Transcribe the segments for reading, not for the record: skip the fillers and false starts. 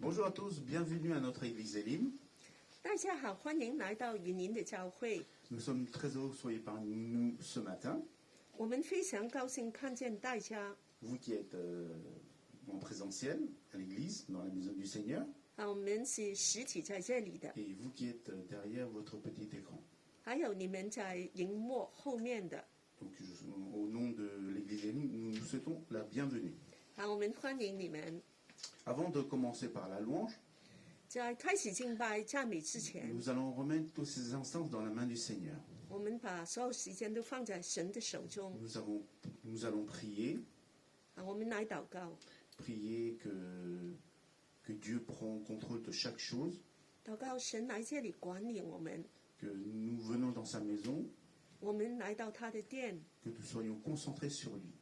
Bonjour à tous, bienvenue à notre église Elim. 大家好，欢迎来到云林的教会。 Nous sommes très heureux que vous soyez parmi nous ce matin. 我们非常高兴看见大家。 Vous qui êtes en présentiel à l'église, dans la maison du Seigneur, 我们是实体在这里的， et vous qui êtes derrière votre petit écran. 还有你们在荧幕后面的。 Donc, au nom de l'église Elim, nous vous souhaitons la bienvenue. 我们欢迎你们。 Avant de commencer par la louange, 在开始敬拜赞美之前， nous allons remettre tous ces instants dans la main du Seigneur. 我们把所有时间都放在神的手中。 Nous allons prier, 我们来祷告， prier que Dieu prend contrôle de chaque chose, 祷告神来这里管理我们。 que nous venons dans sa maison, 我们来到他的殿， que nous soyons concentrés sur lui.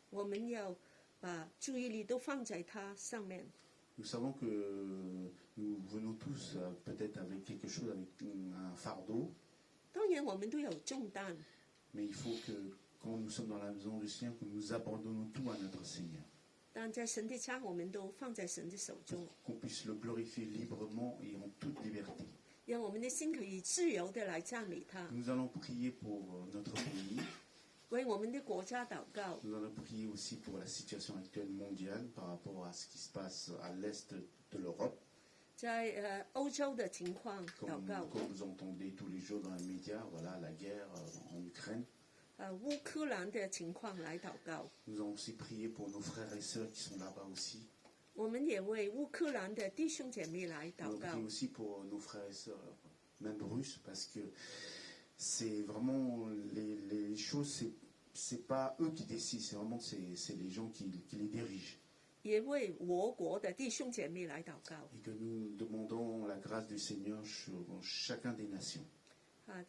我们要把注意力都放在他上面。 Nous savons que nous venons tous peut-être avec quelque chose, avec un fardeau, 当然，我们都有重担， mais il faut que quand nous sommes dans la maison du Seigneur, que nous abandonnons tout à notre Seigneur, 但在神的家，我们都放在神的手中， qu'on puisse le glorifier librement et en toute liberté. 让我们的心可以自由的来赞美他， Nous allons prier pour notre pays, 为我们的国家祷告， nous allons prier aussi pour la situation actuelle mondiale par rapport à ce qui se passe à l'est de l'Europe, 在欧洲的情况祷 comme, 告， comme vous entendez tous les jours dans les médias, voilà, la guerre en Ukraine. 乌克兰的情况来祷告。 Nous allons aussi prier pour nos frères et sœurs qui sont là-bas aussi. 我们也为乌克兰的弟兄姐妹来 On 祷告 prie。aussi pour nos frères et sœurs, même russes, parce que c'est vraiment les choses, c'est pas eux qui décident, c'est vraiment c'est les gens qui les dirigent. 也为我国的弟兄姐妹来祷告。 Et que nous demandons la grâce du Seigneur sur chacun des nations.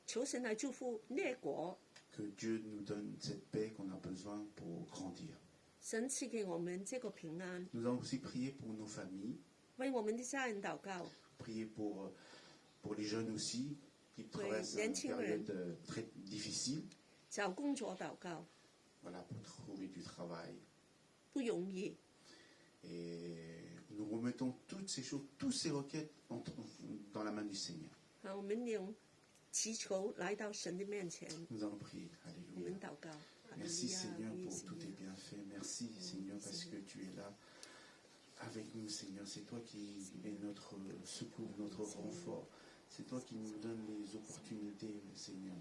求神来祝福列国， Que Dieu nous donne cette paix qu'on a besoin pour grandir. 神赐给我们这个平安。 Nous allons aussi prier pour nos familles, 为我们的家人祷告， prier pour les jeunes aussi qui traversent une période très difficile. 找工作祷告， Voilà, pour trouver du travail. 不容易。 Et nous remettons toutes ces choses, toutes ces requêtes dans la main du Seigneur. 我们用祈求来到神的面前， Nous allons prier. 我们 Alléluia. 祷告。 Merci Seigneur pour tous tes bienfaits. Merci Seigneur parce que tu es là avec nous Seigneur. C'est toi qui es notre secours, notre renfort. C'est toi qui nous donnes les opportunités Seigneur.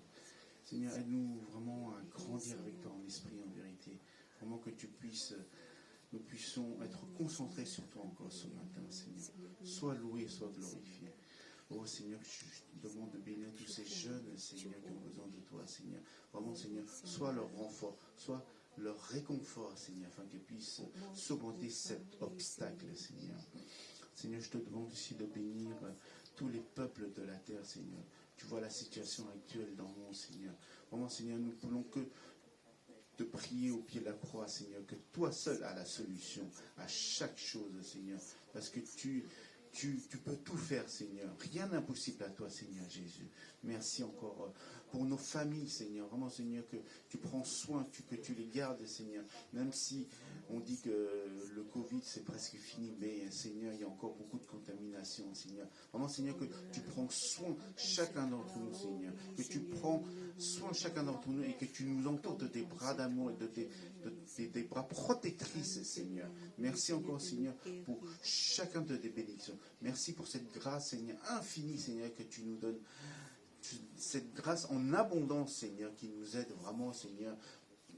Seigneur, aide-nous vraiment à grandir avec toi en esprit, en vérité. Vraiment que nous puissions être concentrés sur toi encore ce matin, Seigneur. Sois loué, sois glorifié. Oh Seigneur, je te demande de bénir tous ces jeunes, Seigneur, qui ont besoin de toi, Seigneur. Vraiment, Seigneur, sois leur renfort, sois leur réconfort, Seigneur, afin qu'ils puissent surmonter cet obstacle, Seigneur. Seigneur, je te demande aussi de bénir tous les peuples de la terre, Seigneur. Tu vois la situation actuelle dans le monde, Seigneur. Vraiment, Seigneur, nous ne voulons que de prier au pied de la croix, Seigneur, que toi seul as la solution à chaque chose, Seigneur, parce que tu peux tout faire, Seigneur. Rien n'est impossible à toi, Seigneur Jésus. Merci encore pour nos familles, Seigneur. Vraiment, Seigneur, que tu prends soin, que tu les gardes, Seigneur. Même si on dit que le Covid, c'est presque fini, mais Seigneur, il y a encore beaucoup de contamination, Seigneur. Vraiment, Seigneur, que tu prends soin chacun d'entre nous, Seigneur. Que tu prends soin chacun d'entre nous et que tu nous entoures de tes bras d'amour et de tes bras protectrices, Seigneur. Merci encore, Seigneur, pour chacun de tes bénédictions. Merci pour cette grâce, Seigneur, infinie, Seigneur, que tu nous donnes. Cette grâce en abondance, Seigneur, qui nous aide vraiment, Seigneur,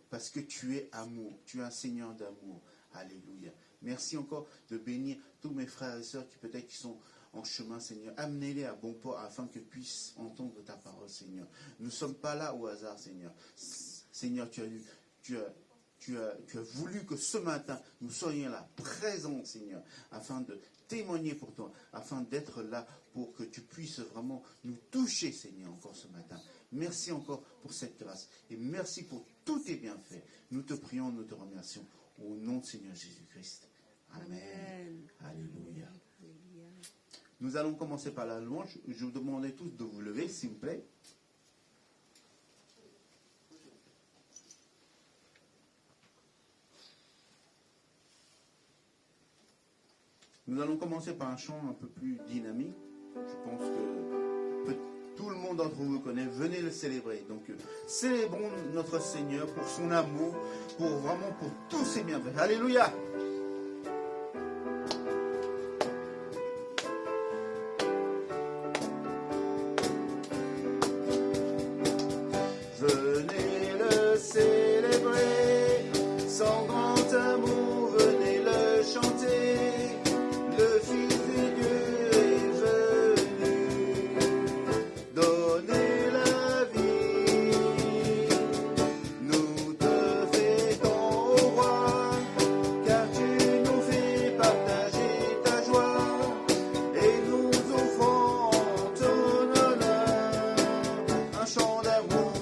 parce que tu es amour. Tu es un Seigneur d'amour. Alléluia. Merci encore de bénir tous mes frères et sœurs qui peut-être qui sont en chemin, Seigneur. Amenez-les à bon port afin qu'ils puissent entendre ta parole, Seigneur. Nous ne sommes pas là au hasard, Seigneur. Seigneur, tu as voulu que ce matin, nous soyons là, présents, Seigneur, afin de témoigner pour toi, afin d'être là pour que tu puisses vraiment nous toucher, Seigneur, encore ce matin. Merci encore pour cette grâce et merci pour tous tes bienfaits. Nous te prions, nous te remercions au nom de Seigneur Jésus-Christ. Amen. Alléluia. Nous allons commencer par la louange. Je vous demande tous de vous lever, s'il vous plaît. Nous allons commencer par un chant un peu plus dynamique. Je pense que tout le monde d'entre vous connaît. Venez le célébrer. Donc, célébrons notre Seigneur pour son amour, pour tous ses bienfaits. Alléluia! Venez le célébrer, son grand amour, venez le chanter. Le Fils de Dieu est venu donner la vie. Nous te fêtons au roi, car tu nous fais partager ta joie, et nous offrons ton honneur, un chant d'amour.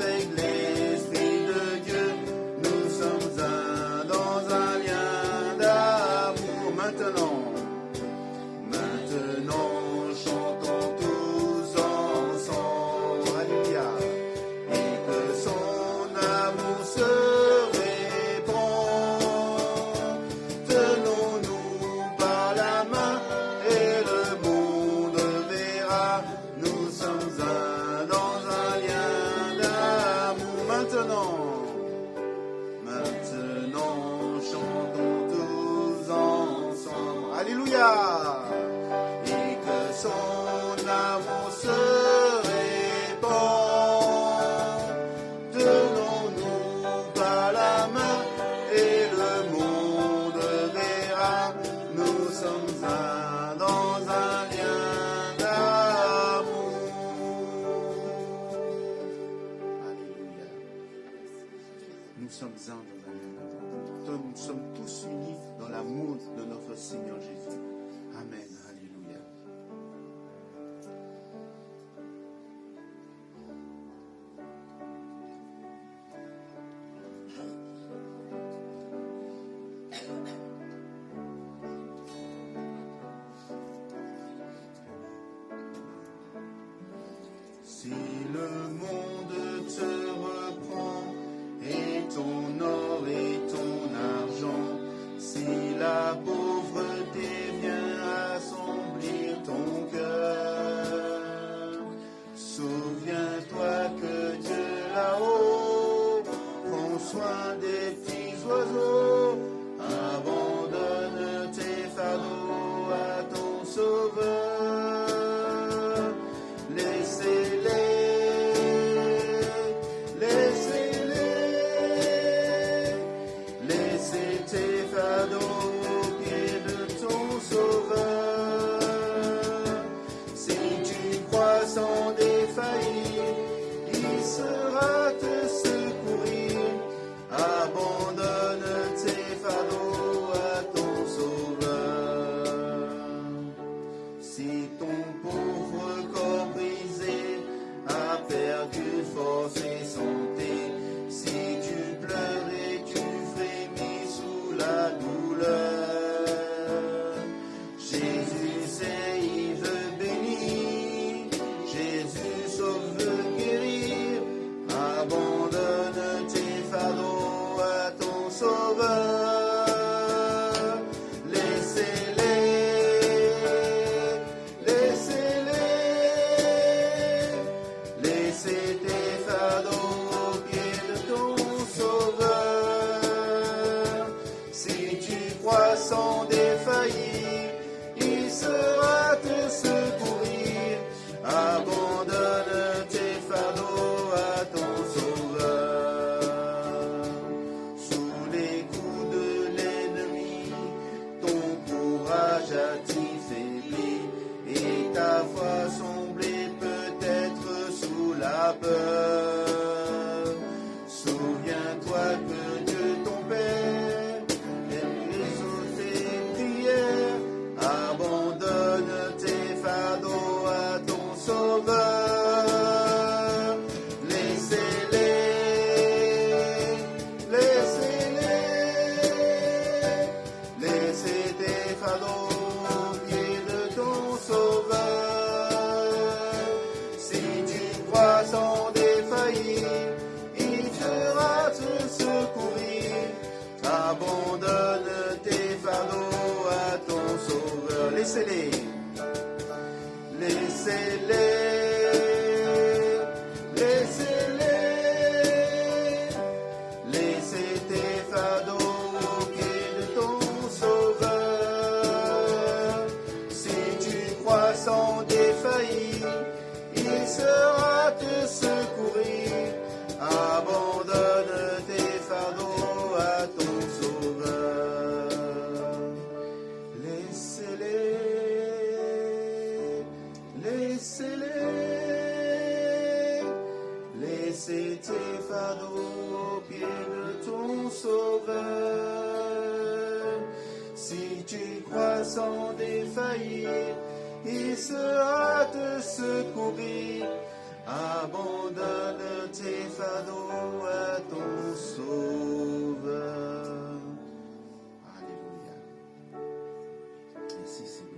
avec l'Esprit de Dieu, nous sommes un dans Alléluia. Et que son amour se répand. Tenons-nous par la main et le monde verra. Nous sommes un dans un lien d'amour. Alléluia. Nous sommes un dans un lien d'amour. Nous sommes tous unis dans l'amour de notre Seigneur Jésus. Amen. Alléluia. Si le monde te reprend et ton or et ton argent, si la pauvreté vient assombrir ton cœur, souviens-toi que Dieu là-haut prend soin des petits oiseaux. Abandonne tes fardeaux à ton Sauveur. Laissez-les, laissez tes fardeaux aux pieds de ton Sauveur. Si tu crois sans défaillir, il sera te secourir. Abandonne tes fardeaux à ton Sauveur. Si ton pauvre corps brisé a perdu force et santé, si tu pleures et tu frémis sous la douleur, Jésus sait, il veut bénir, Jésus sauve, veut guérir. Abandonne tes fardeaux à ton Sauveur. Laissez tes fardeaux aux pieds de ton Sauveur. Si tu crois sans défaillir, il sera te secourir. Abandonne tes fardeaux à ton Sauveur. Sous les coups de l'ennemi, ton courage a-t-il faibli et ta foi semblé peut-être sous la peur. Souviens-toi que Dieu ton Père aime exaucer tes prières. Abandonne tes fardeaux à ton Sauveur. Laissez-les, laissez tes fardeaux aux pieds de ton Sauveur. Si tu crois sans défaillir, il fera te secourir. Abandonne tes fardeaux à ton Sauveur. Laissez-les, laissez tes fardeaux aux pieds de ton Sauveur. Si tu crois sans défaillir, il sera te secourir. Abandonne tes fardeaux à ton Sauveur. Laissez tes fardeaux aux pieds de ton Sauveur. Si tu crois sans défaillir, il sera te secourir. Abandonne tes fardeaux à ton Sauveur. Alléluia. Merci Seigneur.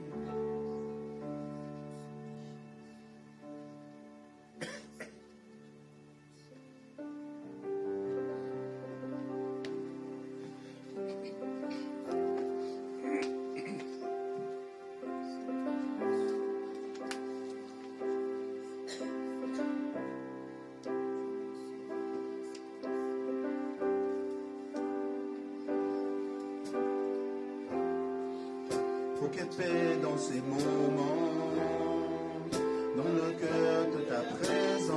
Oh, quelle paix dans ces moments, dans le cœur de ta présence,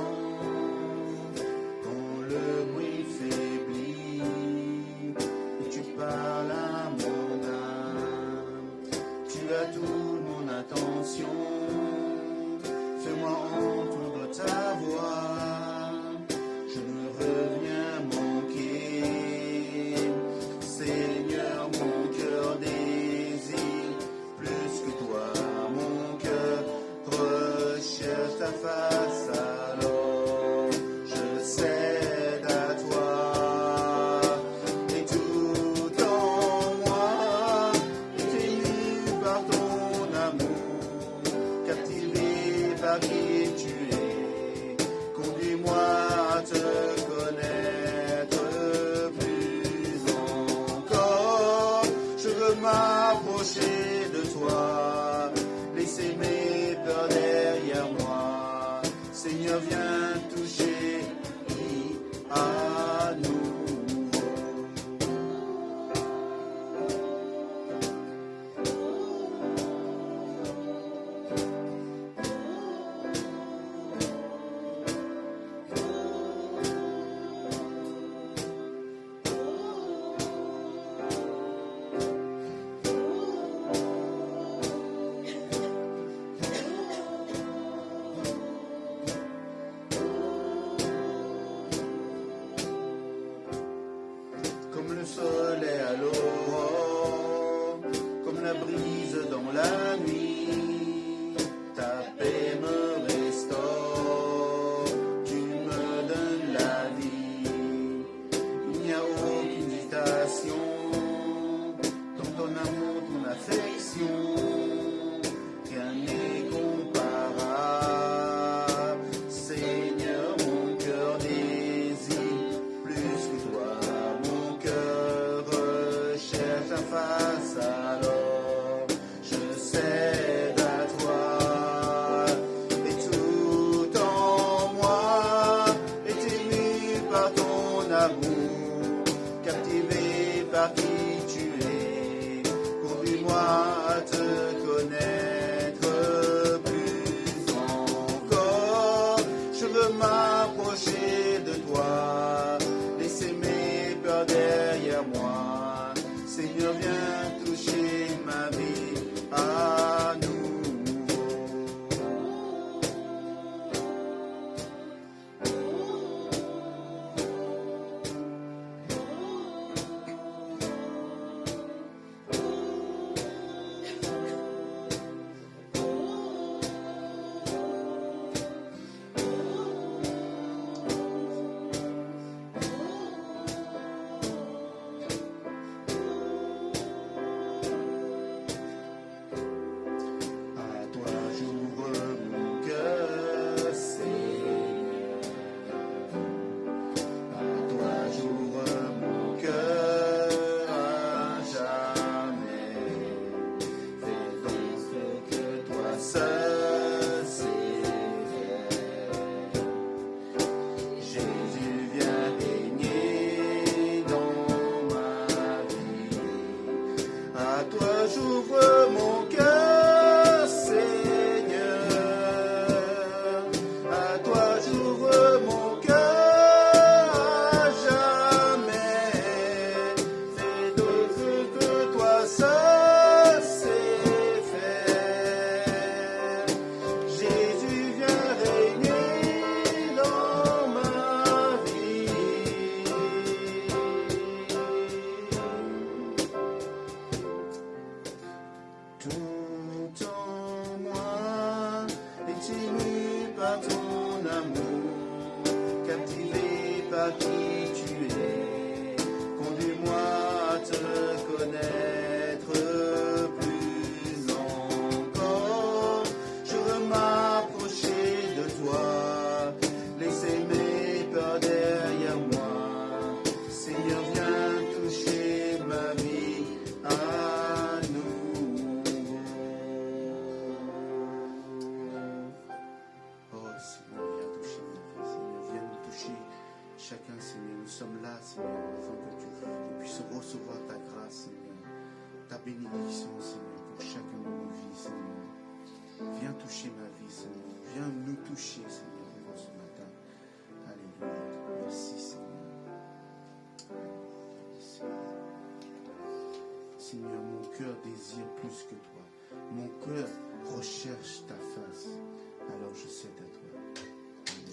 quand le bruit faiblit et tu parles à mon âme. Tu as toute mon attention, fais-moi entendre ta voix, je ne reviens manquer. Seigneur, mon cœur désire plus que toi, mon cœur recherche ta face, alors je cède à toi, et tout en moi est ému par ton amour, captivé par qui tu es. Conduis-moi à te connaître plus encore. Je veux m'approcher de toi, laisser mes peurs derrière moi. Seigneur, viens toucher à nouveau. Comme le soleil à l'aurore, comme la brise dans la nuit, ta paix me restaure, tu me donnes la vie. Il n'y a aucune hésitation dans ton amour, ton affection, rien n'est comparable. Seigneur, mon cœur désire plus que toi, mon cœur recherche ta face, alors je cède à toi, et tout en moi est ému par ton amour, captivé par qui tu es. Conduis-moi à te connaître plus encore. Je veux m'approcher de toi, laisser mes peurs derrière moi. Seigneur, viens toucher ma vie à nouveau. À toi j'ouvre mon cœur, Seigneur. À toi j'ouvre mon cœur à jamais. Fais donc ce que toi seul sais faire. Jésus, viens régner dans ma vie. À toi j'ouvre mon cœur, Seigneur. À toi j'ouvre mon cœur à jamais. Fais donc ce que toi seul sais faire. Jésus, viens régner dans ma vie. Tout en moi est ému par ton amour, captivé par qui tu es. Conduis-moi à te connaître plus encore. Je veux m'approcher de toi, laisser mes peurs derrière moi. Seigneur, viens toucher ma vie à nouveau. Oh Seigneur, viens toucher ma vie. Seigneur, viens nous toucher chacun, Seigneur. Nous sommes là, Seigneur, afin que tu puisses recevoir ta grâce, Seigneur, ta bénédiction, Seigneur, pour chacun toucher, Seigneur, encore ce matin. Alléluia. Merci, Seigneur. Seigneur, mon cœur désire plus que toi. Mon cœur recherche ta face. Alors je cède à toi.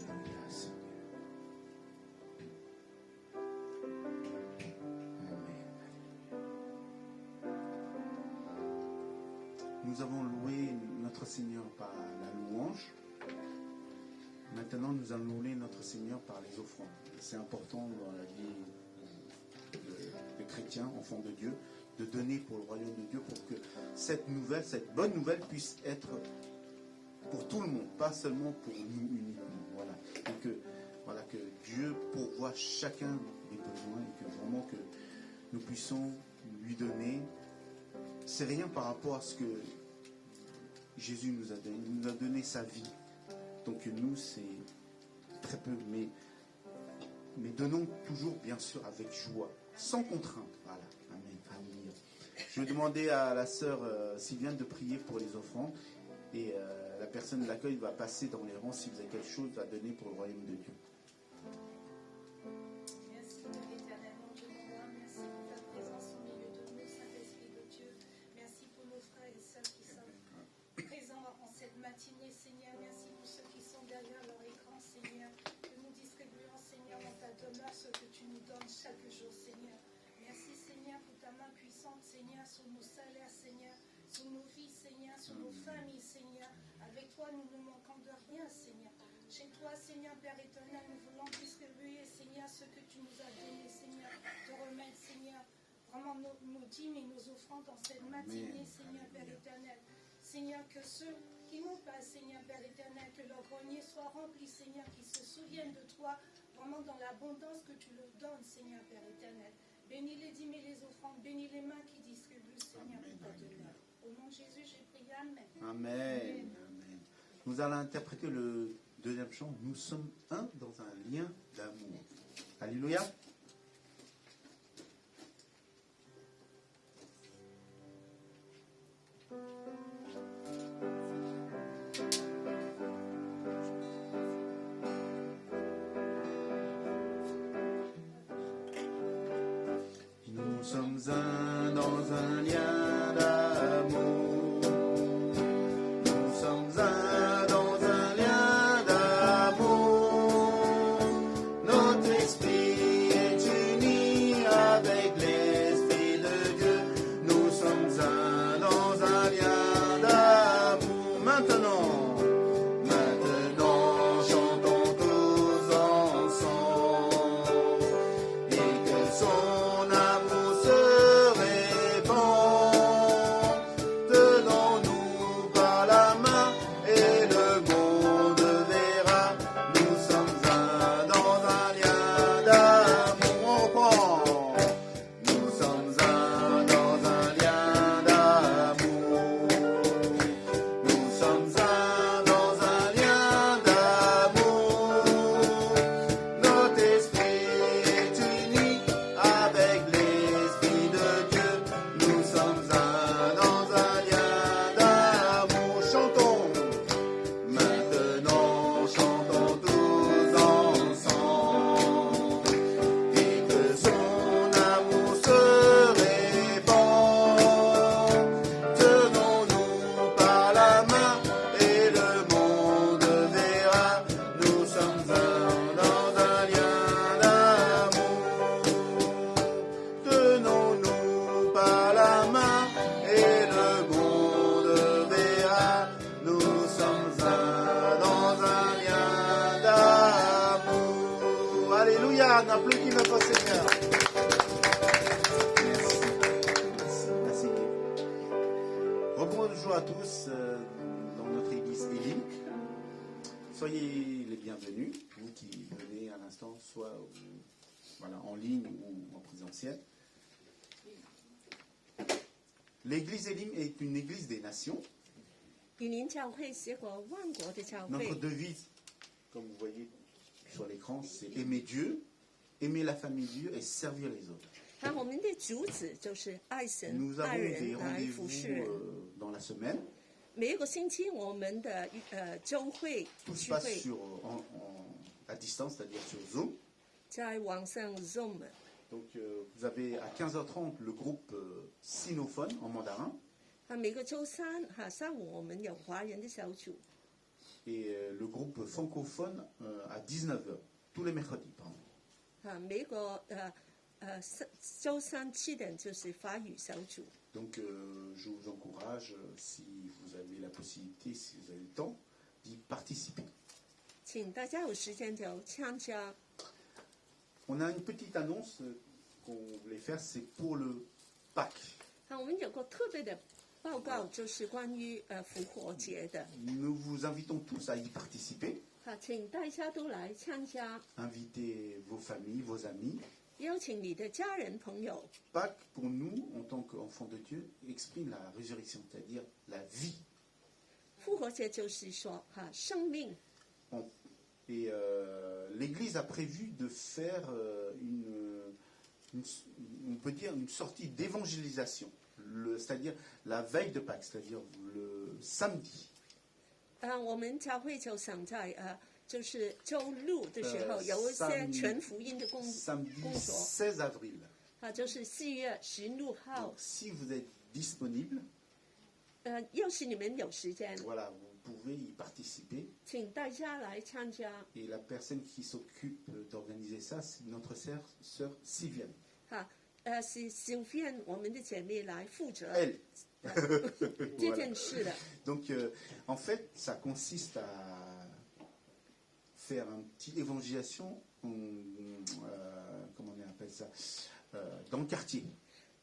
Alléluia, Seigneur. Nous avons loué notre Seigneur par la louange. Maintenant, nous allons louer notre Seigneur par les offrandes. C'est important dans la vie des chrétiens, enfants de Dieu, de donner pour le royaume de Dieu, pour que cette bonne nouvelle puisse être pour tout le monde, pas seulement pour nous uniquement. Voilà. Et que Dieu pourvoie chacun des besoins et que vraiment que nous puissions lui donner. C'est rien par rapport à ce que Jésus nous a donné. Il nous a donné sa vie. Donc nous, c'est très peu. Mais donnons toujours, bien sûr, avec joie, sans contrainte. Voilà. Amen. Amen. Je vais demander à la sœur Sylviane de prier pour les offrandes. Et la personne de l'accueil va passer dans les rangs si vous avez quelque chose à donner pour le royaume de Dieu. Seigneur, merci pour ceux qui sont derrière leur écran, Seigneur, que nous distribuons, Seigneur, dans ta demeure, ce que tu nous donnes chaque jour, Seigneur. Merci, Seigneur, pour ta main puissante, Seigneur, sur nos salaires, Seigneur, sur nos vies, Seigneur, sur nos familles, Seigneur. Avec toi, nous ne manquons de rien, Seigneur. Chez toi, Seigneur, Père éternel, nous voulons distribuer, Seigneur, ce que tu nous as donné, Seigneur, te remettre, Seigneur, vraiment nos dîmes et nos offrandes dans cette matinée, Seigneur, Père éternel. Seigneur, que ceux qui n'ont pas, Seigneur, Père éternel, que leur grenier soit rempli, Seigneur, qu'ils se souviennent de toi, vraiment dans l'abondance que tu leur donnes, Seigneur, Père éternel. Bénis les dîmes et les offrandes, bénis les mains qui distribuent, Seigneur, pour ta demeure. Au nom de Jésus, j'ai prié, Amen. Amen. Amen. Nous allons interpréter le deuxième chant. Nous sommes un dans un lien d'amour. Alléluia. Nous sommes un dans un lien d'amour. Nous sommes un dans un lien d'amour. Notre esprit est uni avec l'esprit de Dieu. Nous sommes un dans un lien d'amour. Maintenant, chantons tous ensemble. Et que son amour se répand. Tenons-nous par la main et le monde verra. Nous sommes un dans un lien d'amour. On prend. Nous sommes un dans un lien d'amour. Nous sommes un dans un lien d'amour. Notre esprit est uni avec l'esprit de Dieu. Nous sommes un dans un lien d'amour. Chantons. Maintenant, chantons tous ensemble. Et que son amour se répand. Tenons-nous par la main et le monde verra. Nous sommes un dans un lien d'amour. Tenons-nous par la main et le monde verra. Nous sommes un dans un lien d'amour. Alléluia, on applaudit notre Seigneur. Merci. Rebonjour à tous dans notre église Elim. Soyez les bienvenus, vous qui venez à l'instant, soit en ligne ou en présentiel. L'église Elim est une église des nations. 雨林教会是一个万国的教 Notre 会， devise, comme vous voyez sur l'écran, c'est aimer Dieu, aimer la famille de Dieu et servir les autres. 那我们的主旨就是爱神 Nous 爱 avons des 人来服 rendez-vous 侍人。 dans la semaine. 每一个星期我们的周会 Tout se 聚 passe 会 à distance, c'est-à-dire sur Zoom. 在网上 Zoom， Donc vous avez à 15h30 le groupe sinophone en mandarin 每个周三上午我们有华人的小组， et le groupe francophone à 19h, tous les mercredis. Pardon. 每一个周三7点就是法语小组。 Donc je vous encourage, si vous avez la possibilité, si vous avez le temps, d'y participer. 请大家有时间就参加。 On a une petite annonce qu'on voulait faire, c'est pour le Pâques. 我们有个特别的报告，就是关于复活节的。 Nous vous invitons tous à y participer. 请大家都来参加， Invitez vos familles, vos amis. 邀请你的家人朋友。 Pâques, pour nous, en tant qu'enfants de Dieu, exprime la résurrection, c'est-à-dire la vie. 复活节就是说生命。 Et l'Église a prévu de faire on peut dire une sortie d'évangélisation, c'est-à-dire la veille de Pâques, c'est-à-dire le samedi. 我们教会就想在就是周六的时候有一些全福音的工作， Samedi 16 avril. 就是4月16号。 Donc, si vous êtes disponible, 要是你们有时间， voilà, vous pouvez y participer. 请大家来参加。 Et la personne qui s'occupe d'organiser ça, c'est notre sœur Sylviane. 是 Sylviane 我们的姐妹来负责 Elle. 这件事的。 Donc, en fait, ça consiste à faire une petite évangélisation, comment on appelle ça, dans le quartier.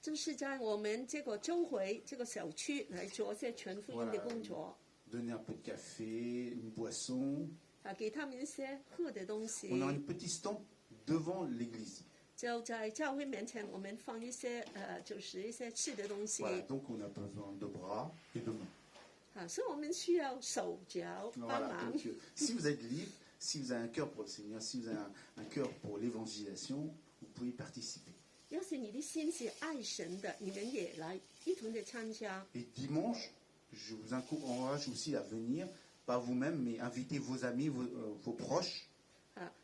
就是在我们这个周围这个小区来做些全福音的工作。 Donner un peu de café, une boisson. 给他们一些喝的东西。 On a un petit stand devant l'église. 就在教会面前，我们放一些就是一些吃的东西。 Voilà, donc on a besoin de bras et de mains. 所以我们需要手脚帮 Voilà, 忙。 donc, si vous êtes libre, si vous avez un cœur pour le Seigneur, si vous avez un cœur pour l'évangélisation, vous pouvez y participer. 要是你的心是爱神的，你们也来一同的参加。 Et dimanche, je vous encourage aussi à venir, pas vous-même, mais inviter vos amis, vos proches.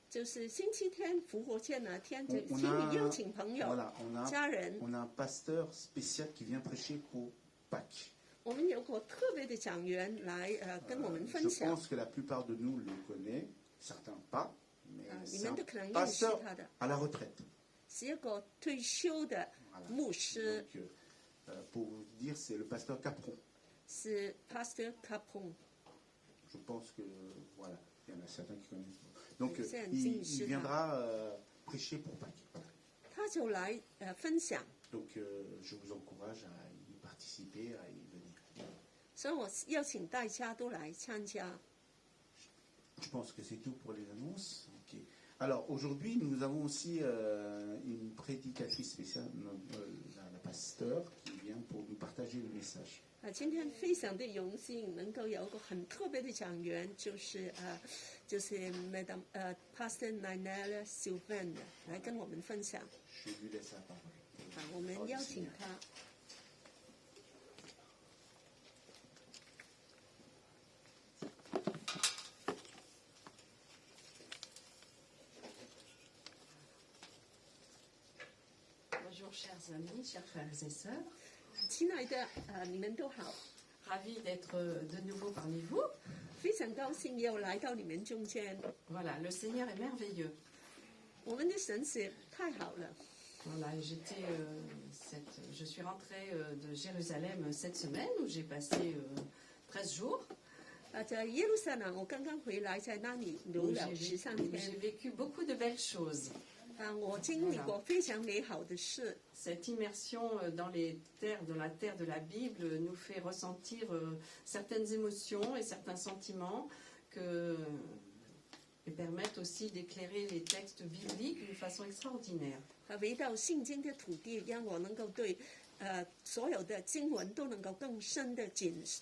就是星期天复活节那天，就 On 请你邀请朋友、 voilà, on 家人。 a un pasteur spécial qui vient prêcher pour Pâques. 我们有个特别的讲员来跟我们分 Je 享。 pense que la plupart de nous le connaissent, certains pas, mais 你 c'est 们 un 都可能认识 pasteur 他的， à la retraite. 是一个退休的 Voilà. 牧师， Donc, pour vous dire, c'est le pasteur Capron. 是 Pastor Capon。 Je pense que, voilà, il y en a certains qui connaissent. Donc, C'est un il signe. viendra prêcher pour Pâques. Voilà. 他就来分享， Donc, je vous encourage à y participer, à y venir. 所以我邀请大家都来参加。 Je pense que c'est tout pour les annonces. Ok. Alors, aujourd'hui, nous avons aussi une prédicatrice spéciale, la pasteur, qui vient pour nous partager le message. 今天非常的荣幸能够有一个很特别的讲员，就是Madam Pastor Ninella Sylvain 来跟我们分享。 Je lui laisse la parole. 我们邀请他。 Bonjour chers amis, chers frères et sœurs. 亲爱的你们都好， Ravi d'être de nouveau parmi vous. 非常高兴又来到你们中间。 Voilà, le Seigneur est merveilleux. 我们的神是太好了。 Voilà, je suis rentrée de Jérusalem cette semaine où j'ai passé 13 jours. 在耶路撒冷，我刚刚回来，在那里留 Où 了13 j'ai 天。 vécu beaucoup de belles choses. 我经历过非常美好的事。 Cette immersion dans la terre de la Bible nous fait ressentir certaines émotions et certains sentiments et permettent aussi d'éclairer les textes bibliques d'une façon extraordinaire. 回到圣经的土地，让我能够对所有的经文都能够更深的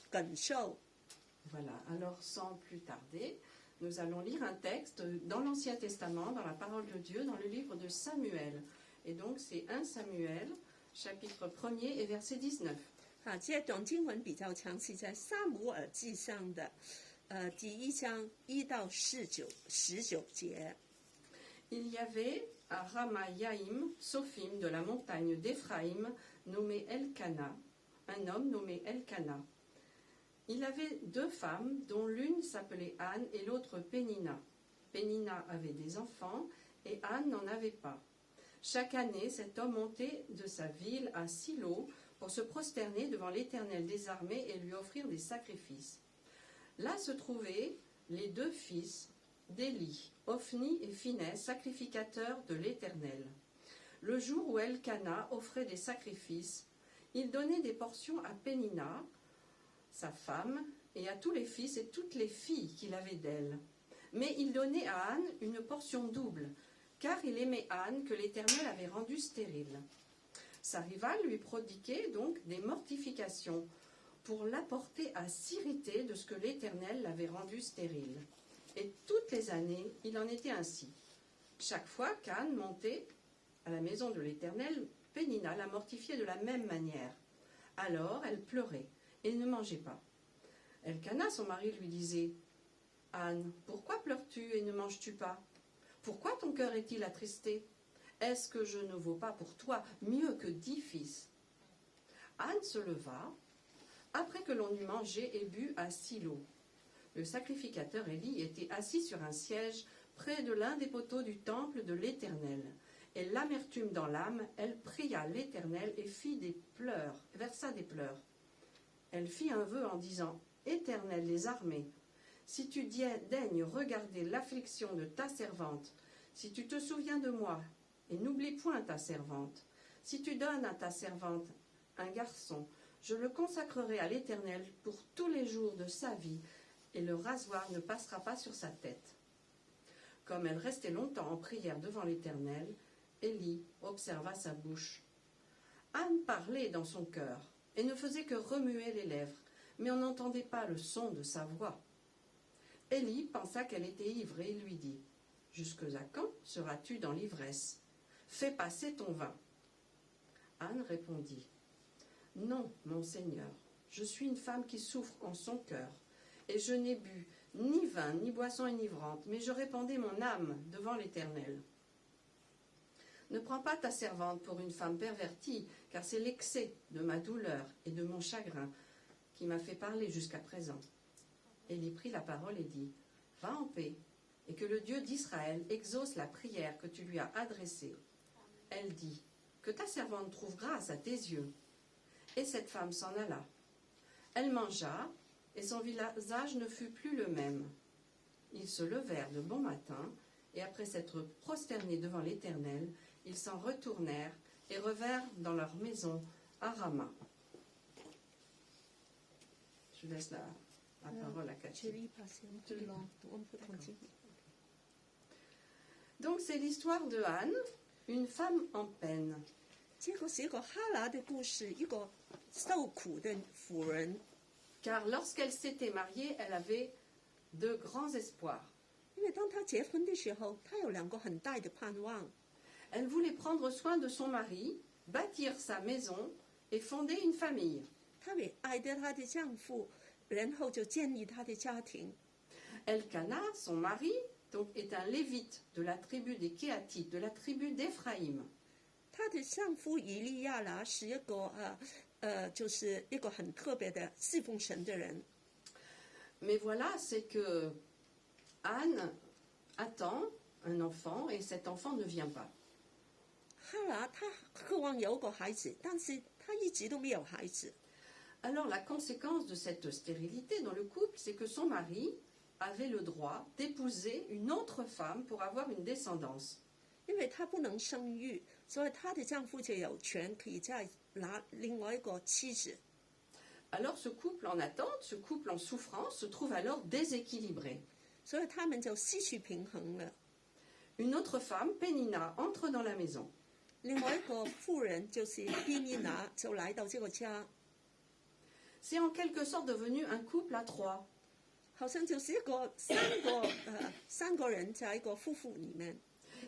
感受。 Voilà, alors sans plus tarder, nous allons lire un texte dans l'Ancien Testament, dans la parole de Dieu, dans le livre de Samuel. Et donc c'est 1 Samuel, chapitre 1er et verset 19. 这段经文比较长，是在撒母耳记上的第1章1到19节。Il y avait à Ramayaim, Sophim, de la montagne d'Éphraïm, nommé Elkana, un homme nommé Elkana. Il avait 2 femmes, dont l'une s'appelait Anne et l'autre Pénina. Pénina avait des enfants et Anne n'en avait pas. Chaque année, cet homme montait de sa ville à Silo pour se prosterner devant l'Éternel des armées et lui offrir des sacrifices. Là se trouvaient les 2 fils d'Élie, Ophni et Phinès, sacrificateurs de l'Éternel. Le jour où Elkana offrait des sacrifices, il donnait des portions à Pénina, sa femme, et à tous les fils et toutes les filles qu'il avait d'elle. Mais il donnait à Anne une portion double, car il aimait Anne que l'Éternel avait rendue stérile. Sa rivale lui prodiguait donc des mortifications pour l'apporter à s'irriter de ce que l'Éternel l'avait rendue stérile. Et toutes les années, il en était ainsi. Chaque fois qu'Anne montait à la maison de l'Éternel, Pénina la mortifiait de la même manière. Alors elle pleurait et ne mangeait pas. Elkana, son mari, lui disait « Anne, pourquoi pleures-tu et ne manges-tu pas? Pourquoi ton cœur est-il attristé? Est-ce que je ne vaux pas pour toi mieux que 10 fils ?» Anne se leva, après que l'on eut mangé et bu à Silo. Le sacrificateur Élie était assis sur un siège près de l'un des poteaux du temple de l'Éternel. Et l'amertume dans l'âme, elle pria l'Éternel et versa des pleurs. Elle fit un vœu en disant « Éternel des armées, si tu daignes regarder l'affliction de ta servante, si tu te souviens de moi et n'oublie point ta servante, si tu donnes à ta servante un garçon, je le consacrerai à l'Éternel pour tous les jours de sa vie, et le rasoir ne passera pas sur sa tête. » Comme elle restait longtemps en prière devant l'Éternel, Élie observa sa bouche. Anne parlait dans son cœur et ne faisait que remuer les lèvres, mais on n'entendait pas le son de sa voix. Élie pensa qu'elle était ivre et il lui dit « Jusque à quand seras-tu dans l'ivresse? Fais passer ton vin. » Anne répondit « Non, mon Seigneur, je suis une femme qui souffre en son cœur, et je n'ai bu ni vin, ni boisson enivrante, mais je répandais mon âme devant l'Éternel. Ne prends pas ta servante pour une femme pervertie, car c'est l'excès de ma douleur et de mon chagrin qui m'a fait parler jusqu'à présent. » Élie prit la parole et dit « Va en paix, et que le Dieu d'Israël exauce la prière que tu lui as adressée. » Elle dit « Que ta servante trouve grâce à tes yeux. » Et cette femme s'en alla. Elle mangea, et son visage ne fut plus le même. Ils se levèrent de bon matin, et après s'être prosternés devant l'Éternel, ils s'en retournèrent et revinrent dans leur maison à Rama. Je laisse la parole à Cathy. Donc c'est l'histoire de Anne, une femme en peine. 这个是一个哈拿的故事，一个受苦的妇人。 Car lorsqu'elle s'était mariée, elle avait de grands espoirs. 因为当她结婚的时候，她有2个很大的盼望。 Elle voulait prendre soin de son mari, bâtir sa maison et fonder une famille. 她为爱着她的丈夫，然后就建立她的家庭。 Elkana, son mari, donc, est un lévite de la tribu des Kéatites, de la tribu d'Éphraïm. 她的丈夫以利亚拿是一个就是一个很特别的侍奉神的人。 Mais voilà, c'est que Anne attend un enfant et cet enfant ne vient pas. 哈拿她渴望有个孩子，但是她一直都没有孩子。 Alors la conséquence de cette stérilité dans le couple, c'est que son mari avait le droit d'épouser une autre femme pour avoir une descendance. 因为她不能生育，所以她的丈夫就有权可以再拿另外一个妻子。 Alors ce couple en attente, ce couple en souffrance se trouve alors déséquilibré. 所以他们就失去平衡了。 Une autre femme, Pénina, entre dans la maison. 另外一个妇人就是毗尼拿，就来到这个家， C'est en quelque sorte devenu un couple à 3. 好像就是一个三个人在一个夫妇里面。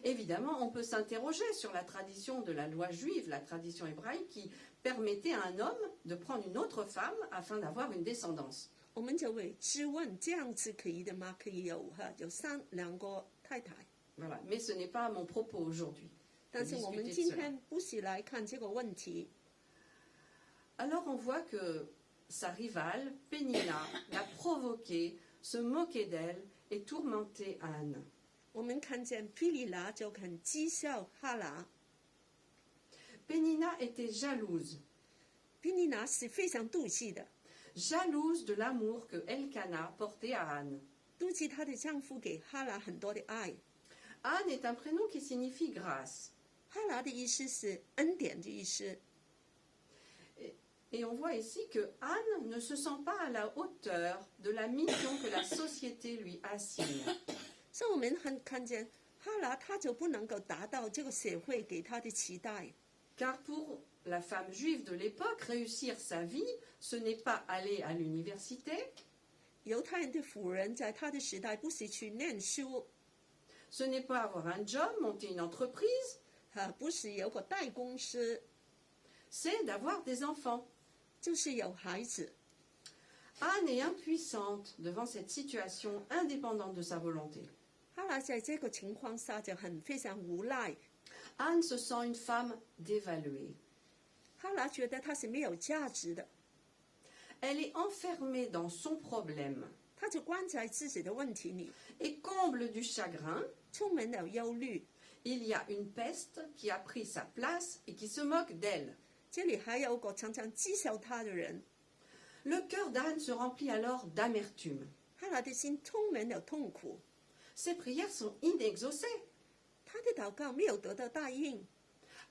Évidemment, on peut s'interroger sur la tradition de la loi juive, la tradition hébraïque qui permettait à un homme de prendre une autre femme afin d'avoir une descendance. 我们就会质问：这样子可以的吗？可以有两个太太。 Voilà. Mais ce n'est pas mon propos aujourd'hui. 但是我们 discuter de 今 cela. 天不是来看这个问题。 Alors on voit que sa rivale, Pénina, l'a provoquée, se moquait d'elle et tourmentait Anne. 我们看见毗利拿就很讥笑哈拿， Pénina était jalouse, 毗利拿是非常妒忌的， jalouse de l'amour que Elkana portait à Anne. 妒忌她的丈夫给哈拿很多的爱。 Anne est un prénom qui signifie grâce. 哈拿的意思是恩典的意思， Et on voit ici que Anne ne se sent pas à la hauteur de la mission que la société lui assigne. 所以我们看见哈拿她就不能够达到这个社会给她的期待。 Car pour la femme juive de l'époque, réussir sa vie, ce n'est pas aller à l'université, 犹太人的妇人在她的时代不是去念书， ce n'est pas avoir un job, monter une entreprise, 不是有个大公司， c'est d'avoir des enfants. 就是有孩子。 Anne est impuissante devant cette situation indépendante de sa volonté. 哈拿在这个情况下就非常无奈， Anne se sent une femme dévaluée. 哈拿觉得她是没有价值的， Elle est enfermée dans son problème 她就关在自己的问题里， et comble du chagrin. 充满了忧虑。 Il y a une peste qui a pris sa place et qui se moque d'elle. 这里还有个常常讥笑她的人， Le cœur d'Anne se remplit alors d'amertume. 哈拿的心充满了痛苦， Ses prières sont inexaucées. 她的祷告没有得到答应，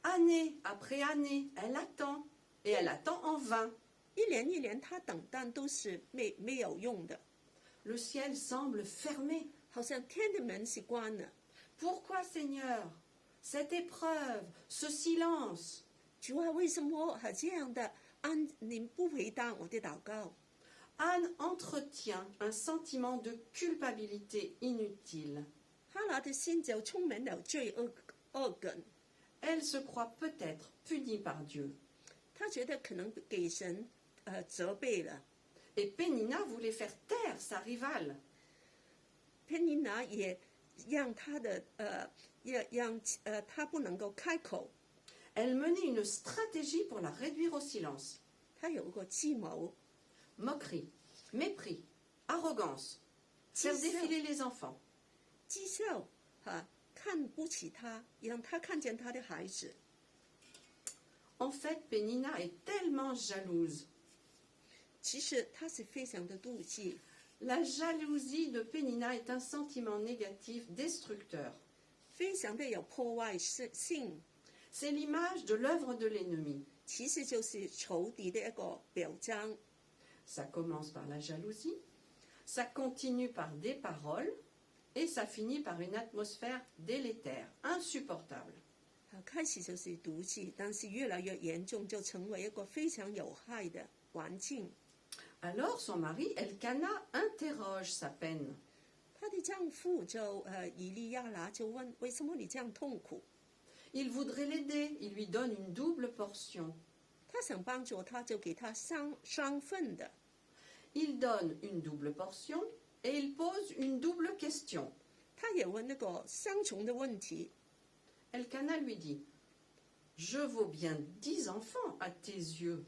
Année après année, elle attend, et elle attend en vain. 一年一年她等，但都是没有用的， Le ciel semble fermé. 好像天的门是关了。 Pourquoi, Seigneur, cette épreuve, ce silence? 主啊，为什么这样的你不回答我的祷告？ Anne entretient un sentiment de culpabilité inutile. 哈拿的心就充满了罪恶感， Elle se croit peut-être punie par Dieu. 她觉得可能给神责备了。 Et Pénina voulait faire taire sa rivale. 佩妮娜也让她的让她不能够开口， Elle menait une stratégie pour la réduire au silence. 她有个计谋， Moquerie, mépris, arrogance, faire défiler les enfants. 讥笑看不起她，让她看见她的孩子。 En fait, Pénina est tellement jalouse. 其实她是非常的妒忌， La jalousie de Pénina est un sentiment négatif destructeur. 非常的有破坏性， C'est l'image de l'œuvre de l'ennemi. 其实就是仇敌的一个表彰。 Ça commence par la jalousie, ça continue par des paroles et ça finit par une atmosphère délétère, insupportable. 开始就是妒忌，但是越来越严重，就成为一个非常有害的环境。 Alors son mari, Elkana, interroge sa peine. 她的丈夫就以利亚拿就问：为什么你这样痛苦？ Il voudrait l'aider, il lui donne une double portion. 他想帮助她，就给她双份的。 Il donne une double portion et il pose une double question. 他也问那个双重的问题。 Elkana lui dit, « Je vaux bien 10 enfants à tes yeux.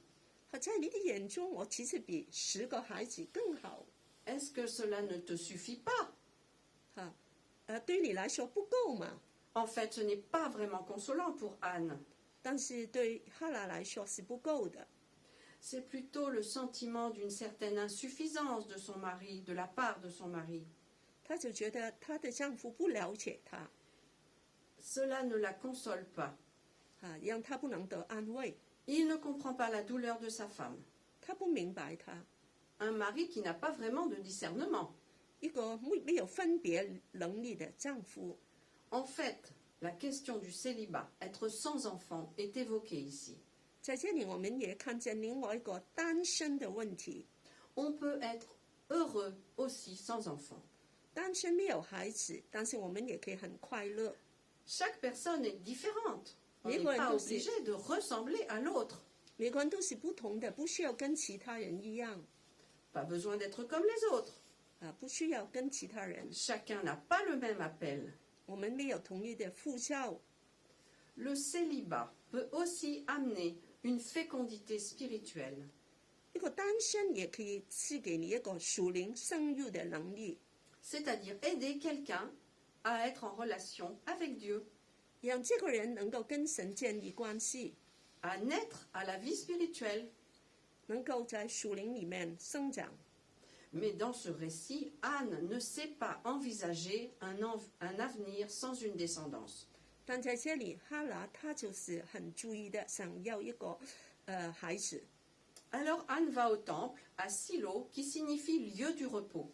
在你的眼中，我其实比10个孩子更好。 Est-ce que cela ne te suffit pas ?» 对你来说不够嘛？ En fait, ce n'est pas vraiment consolant pour Anne. 但是对哈拿来说是不够的。 C'est plutôt le sentiment d'une certaine insuffisance de son mari, de la part de son mari. 她就觉得她的丈夫不了解她， Cela ne la console pas. 让她不能得安慰。 Il ne comprend pas la douleur de sa femme. 他不明白她， Un mari qui n'a pas vraiment de discernement. 一个没有分别能力的丈夫。 En fait, la question du célibat, être sans enfant, est évoquée ici. 在这里，我们也看见另外一个单身的问题。 On peut être heureux aussi sans enfant. 单身没有孩子，但是我们也可以很快乐。 Chaque personne est différente. On Mais n'est voilà, pas aussi. obligé de ressembler à l'autre. 每个人都是不同的，不需要跟其他人一样 Pas besoin d'être comme les autres. 不需要跟其他人。 Chacun n'a pas le même appel. 我们没有同一的呼召。 Le célibat peut aussi amener une fécondité spirituelle. 一个单身也可以赐给你一个属灵生育的能力， C'est-à-dire aider quelqu'un à être en relation avec Dieu, 让这个人能够跟神建立关系， à naître à la vie spirituelle. 能够在属灵里面生长。 Mais dans ce récit, Anne ne sait pas envisager un avenir sans une descendance. 但在这里，哈拿他就是很注意的，想要一个孩子。 Alors Anne va au temple, à Silo, qui signifie lieu du repos.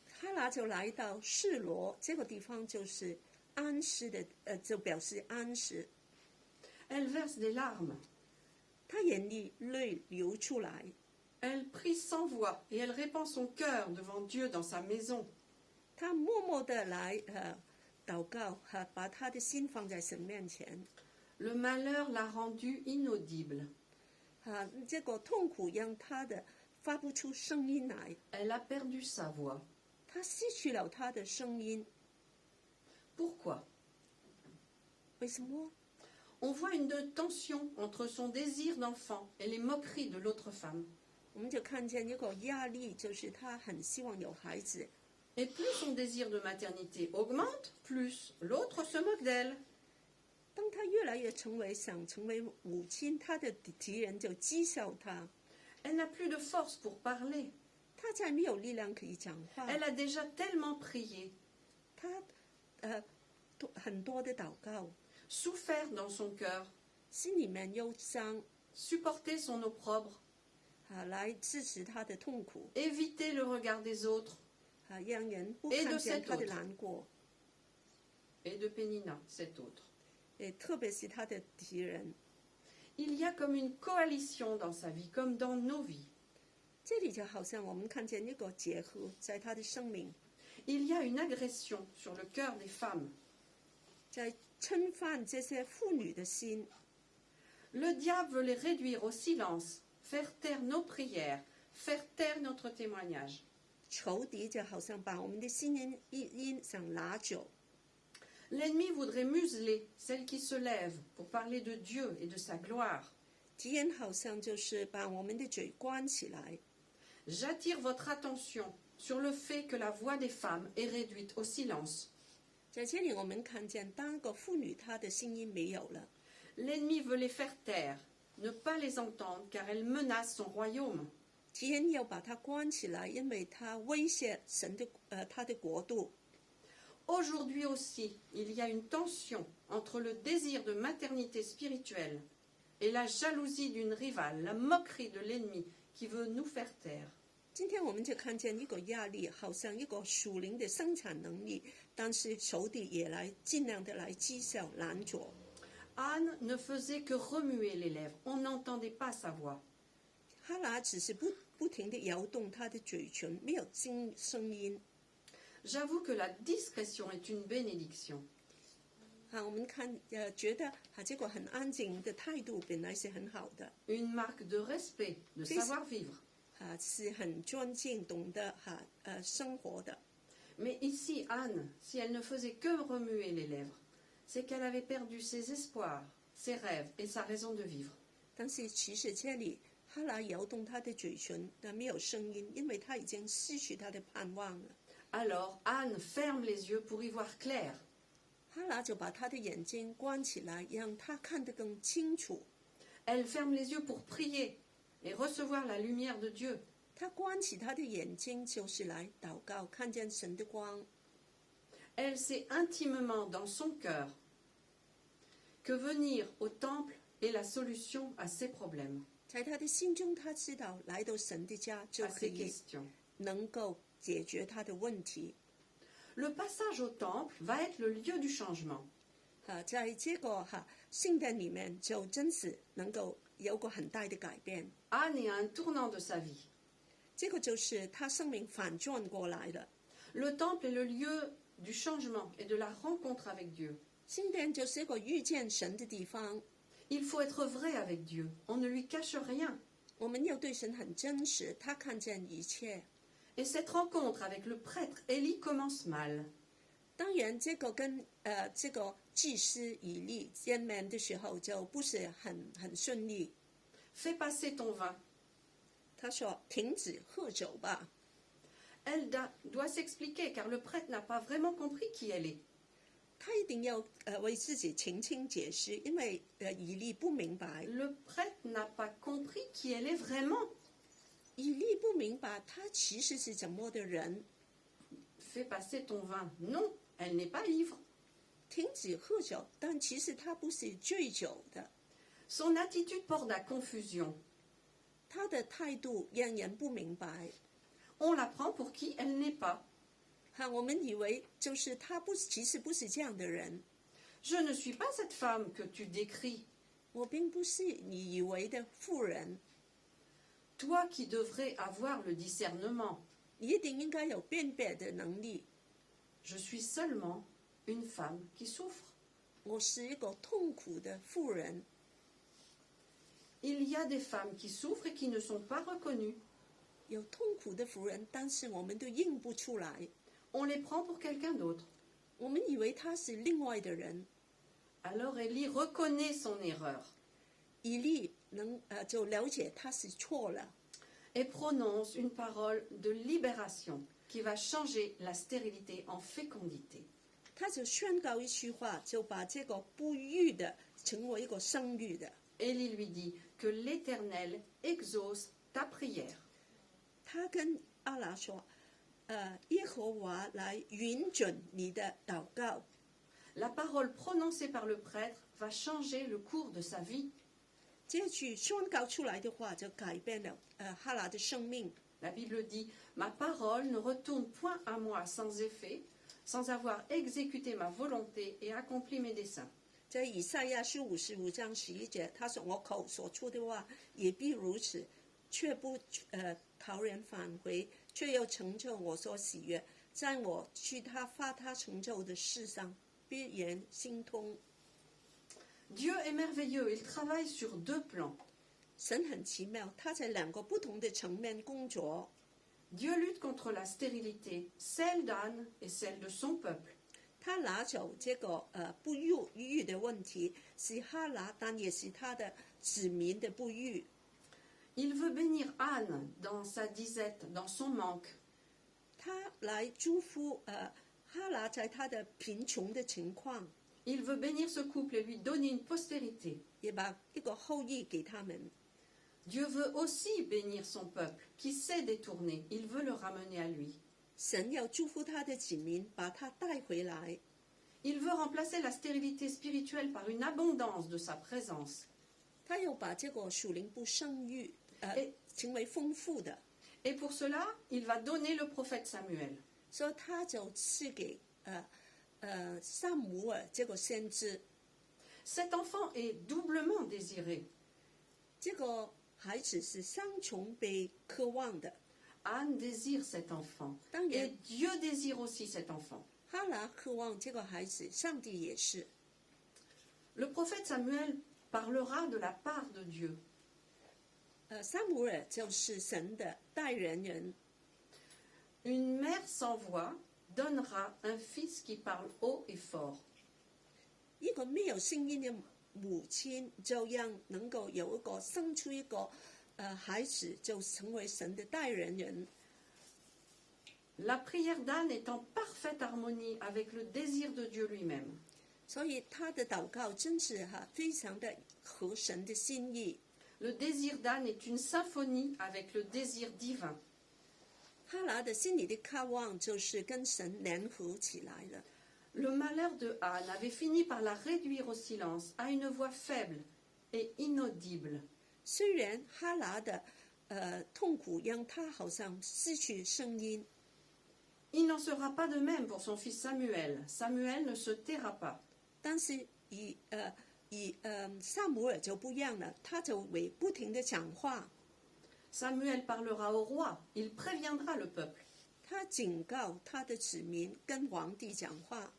哈拿就来到示罗这个地方，就是安息的，就表示安息。 Elle verse des larmes. 他眼里泪流出来， Elle prie sans voix et elle répand son cœur devant Dieu dans sa maison. 他默默的来祷告，把他的心放在神面前。 Le malheur l'a rendue inaudible. 这个痛苦让他的发不出声音来， Elle a perdu sa voix. 他失去了他的声音。 Pourquoi? 为什么？ On voit une tension entre son désir d'enfant et les moqueries de l'autre femme. 我们就看见一个压力，就是他很希望有孩子， Et plus son désir de maternité augmente, plus l'autre se moque d'elle. 当他越来越想成为母亲，他的敌人就讥笑他， Elle n'a plus de force pour parler. 他再没有力量可以讲话。 Elle a déjà tellement prié, 他很多的祷告， souffert dans son cœur, 心里面忧伤， supporté son opprobre, 来支持他的痛苦， évité le regard des autres, 让人不 Et de 看见 cet 他的 autre. 难过， et de Pénina, cet autre. 特别是他的敌人。 Il y a comme une coalition dans sa vie, comme dans nos vies. 这里就好像我们看见一个结合在他的生命， Il y a une agression sur le cœur des femmes. 在侵犯这些妇女的心。 Le diable veut les réduire au silence, faire taire nos prières, faire taire notre témoignage. 仇敌就好像把我们的心音想拿走， L'ennemi voudrait museler celles qui se lèvent pour parler de Dieu et de sa gloire. 敌人好像就是把我们的嘴关起来。 J'attire votre attention sur le fait que la voix des femmes est réduite au silence. 在这里，我们看见，当个妇女她的声音没有了， L'ennemi veut les faire taire, ne pas les entendre car elles menacent son royaume. 敌人要把她关起来，因为她威胁神的她的国度。 Aujourd'hui aussi, il y a une tension entre le désir de maternité spirituelle et la jalousie d'une rivale, la moquerie de l'ennemi qui veut nous faire taire. 今天我们就看见一个压力，好像一个属灵的生产能力，但是仇敌也尽量的来讥笑拦阻。 Anne ne faisait que remuer les lèvres, on n'entendait pas sa voix. 哈拿只是不停的摇动她的嘴唇，没有声音。 J'avoue que la discrétion est une bénédiction. 我们觉得这个很安静的态度本来是很好的， Une marque de respect, de Fils- savoir vivre. 是很尊敬、懂得生活的。 Mais ici, Anne, si elle ne faisait que remuer les lèvres, c'est qu'elle avait perdu ses espoirs, ses rêves et sa raison de vivre. 但是其实这里哈拿摇动她的嘴唇，但没有声音，因为她已经失去她的盼望了。 Alors Anne ferme les yeux pour y voir clair. 哈拿就把她的眼睛关起来，让她看得更清楚。 Elle ferme les yeux pour prier et recevoir la lumière de Dieu. 她关起她的眼睛，就是来祷告，看见神的光。 Elle sait intimement dans son cœur que venir au temple est la solution à ses problèmes, 在她的心中，她知道来到神的家就 à 可 ses 以 questions. 能够解决她的问题。 Le passage au temple va être le lieu du changement. 在这个圣殿里面，就真是能够有个很大的改变。 Anne est à un tournant de sa vie. 这个就是她生命反转过来了。 Le temple est le lieu du changement et de la rencontre avec Dieu. 圣殿就是一个遇见神的地方。Il faut être vrai avec Dieu. On ne lui cache rien. 我们要对神很真实，他看见一切。 Et cette rencontre avec le prêtre Élie commence mal. 当然，这个跟这个祭司以利见面的时候就不是很顺利。 Fais passer ton vin. 他说：“停止喝酒吧。” Elle doit s'expliquer car le prêtre n'a pas vraiment compris qui elle est. 他一定要为自己澄清解释，因为以利不明白， Le prêtre n'a pas compris qui elle est vraiment. 以利不明白他其实是怎么的人。 Fais passer ton vin. Non, elle n'est pas ivre. 停止喝酒，但其实他不是醉酒的， Son attitude porte à confusion. 他的态度让人不明白。 On la prend pour qui elle n'est pas. 我们以为就是他不，其实不是这样的人。 Je ne suis pas cette femme que tu décris. 我并不是你以为的妇人， Toi qui devrais avoir le discernement. 你一定应该有辨别的能力。 Je suis seulement une femme qui souffre. 我是一个痛苦的妇人。 Il y a des femmes qui souffrent et qui ne sont pas reconnues. 有痛苦的妇人，但是我们都认不出来。 On les prend pour quelqu'un d'autre. 我们以为他是另外的人。 Alors Élie reconnaît son erreur 以利就了解他是错了， et prononce une parole de libération qui va changer la stérilité en fécondité. 他就宣告一句话，就把这个不育的成为一个生育的。 Élie lui dit que l'Éternel exauce ta prière. 他跟阿拉说，耶和华来允准你的祷告。 La parole prononcée par le prêtre va changer le cours de sa vie. 这句宣告出来的话，就改变了哈拿的生命。 La Bible dit « Ma parole ne retourne point à moi sans effet, sans avoir exécuté ma volonté et accompli mes desseins. » 在以赛亚书55章11节，他说：“我口所出的话也必如此，却不讨人返回，却要成就我所喜悦，在我去他发他成就的事上，必然心通。” Dieu est merveilleux, il travaille sur deux plans. 神很奇妙，他在两个不同的层面工作。 Dieu lutte contre la stérilité, celle d'Anne et celle de son peuple. 他拿走这个不育的问题，是哈拿，但也是他的子民的不育。 Il veut bénir Anne dans sa disette, dans son manque. 他来祝福哈拿在他的贫穷的情况， Il veut bénir ce couple et lui donner une postérité. 也把一个后裔给他们。 Dieu veut aussi bénir son peuple qui s'est détourné. Il veut le ramener à lui. 神要祝福他的子民，把他带回来。 Il veut remplacer la stérilité spirituelle par une abondance de sa présence. 他要把这个属灵不生育成为丰富的， Et pour cela, il va donner le prophète Samuel. 所以他就赐给撒母耳这个先知。 Cet enfant est doublement désiré. 这个孩子是双重被渴望的。 Anne désire cet enfant. Tant mieux. Et Dieu désire aussi cet enfant. 哈拿渴望这个孩子，上帝也是。 Le prophète Samuel parlera de la part de Dieu. 撒母耳就是神的代言人。 Une mère sans voix donnera un fils qui parle haut et fort. 一个没有声音的母亲，就让能够有一个生出一个孩子，就成为神的代言人。 La prière d'Anne est en parfaite harmonie avec le désir de Dieu lui-même. 所以他的祷告真是非常的合神的心意。 Le désir d'Anne est une symphonie avec le désir divin. 哈拿的心里的渴望就是跟神联合起来了。 Le malheur de Anne avait fini par la réduire au silence, à une voix faible et inaudible. 虽然哈拿的痛苦让他好像失去声音， Il n'en sera pas de même pour son fils Samuel. Samuel ne se taira pas. 但是以撒母耳就不一样了，他就会不停的讲话， Samuel parlera au roi, il préviendra le peuple. 他警告他的子民，跟皇帝讲话。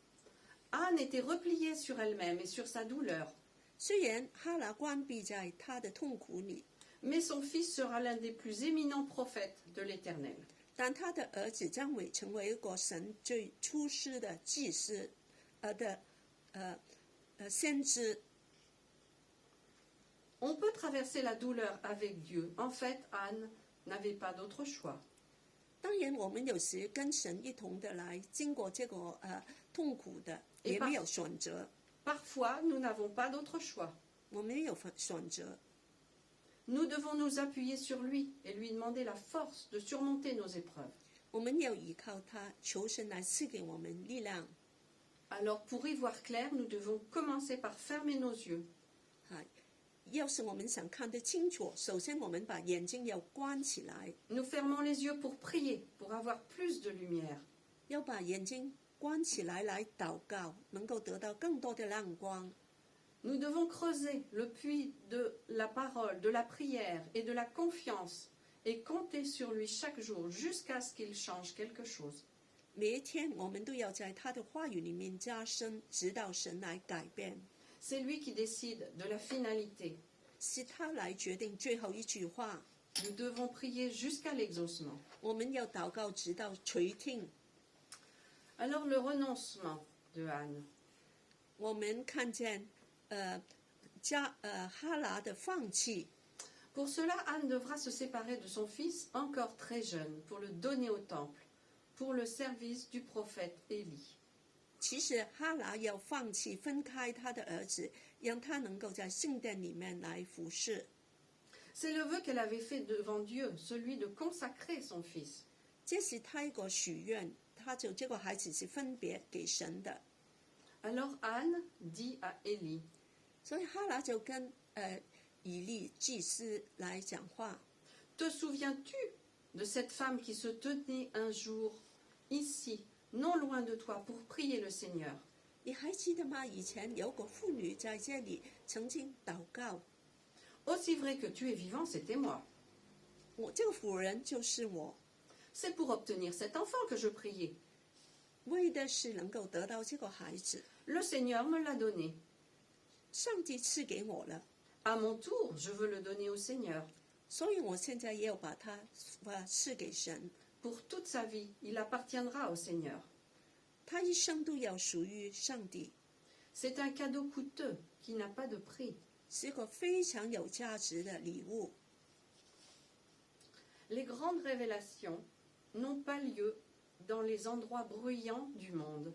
Anne était repliée sur elle-même et sur sa douleur. 虽然哈拿关闭在他的痛苦里， mais son fils sera l'un des plus éminents prophètes de l'Éternel. 但他的儿子将会成为一个神最出师的祭司，先知。 On peut traverser la douleur avec Dieu. En fait, Anne n'avait pas d'autre choix. 当然，我们有时跟神一同的来经过这个痛苦的，也没有选择， Parfois, nous n'avons pas d'autre choix. 我们没有选择。 Nous devons nous appuyer sur lui et lui demander la force de surmonter nos épreuves. 我们要依靠他，求神来赐给我们力量。 Alors, pour y voir clair, nous devons commencer par fermer nos yeux. 要是我们想看得清楚，首先我们把眼睛要关起来， Nous fermons les yeux pour prier, pour avoir plus de lumière. 要把眼睛关起来来祷告，能够得到更多的亮光。 Nous devons creuser le puits de la parole, de la prière et de la confiance et compter sur lui chaque jour jusqu'à ce qu'il change quelque chose. 每一天，我们都要在他的话语里面加深，直到神来改变。 C'est lui qui décide de la finalité. 是他来决定最后一句话。 Nous devons prier jusqu'à l'exaucement. 我们要祷告，直到垂听。 Alors le renoncement de Anne. 我们看见，哈拿的放弃。 Pour cela, Anne devra se séparer de son fils encore très jeune pour le donner au temple, pour le service du prophète Élie. 其实哈拿要放弃分开他的儿子，让他能够在圣殿里面来服侍。 C'est le vœu qu'elle avait fait devant Dieu, celui de consacrer son fils. 这是他一个许愿，他就这个孩子是分别给神的。 Alors Anne dit à Élie, 所以哈拿就跟以利祭司来讲话。 Te souviens-tu de cette femme qui se tenait un jour ici, non loin de toi, pour prier le Seigneur? 你还记得吗？以前有个妇女在这里曾经祷告， Aussi vrai que tu es vivant, c'était moi. 我这个妇人就是我， C'est pour obtenir cet enfant que je priais. 为的是能够得到这个孩子。 Le Seigneur me l'a donné. 上帝赐给我了， À mon tour, je veux le donner au Seigneur. 所以我现在也要把它赐给神。 Pour toute sa vie, il appartiendra au Seigneur. 他一生都要属于上帝， C'est un cadeau coûteux qui n'a pas de prix. 是一个非常有价值的礼物。 Les grandes révélations n'ont pas lieu dans les endroits bruyants du monde.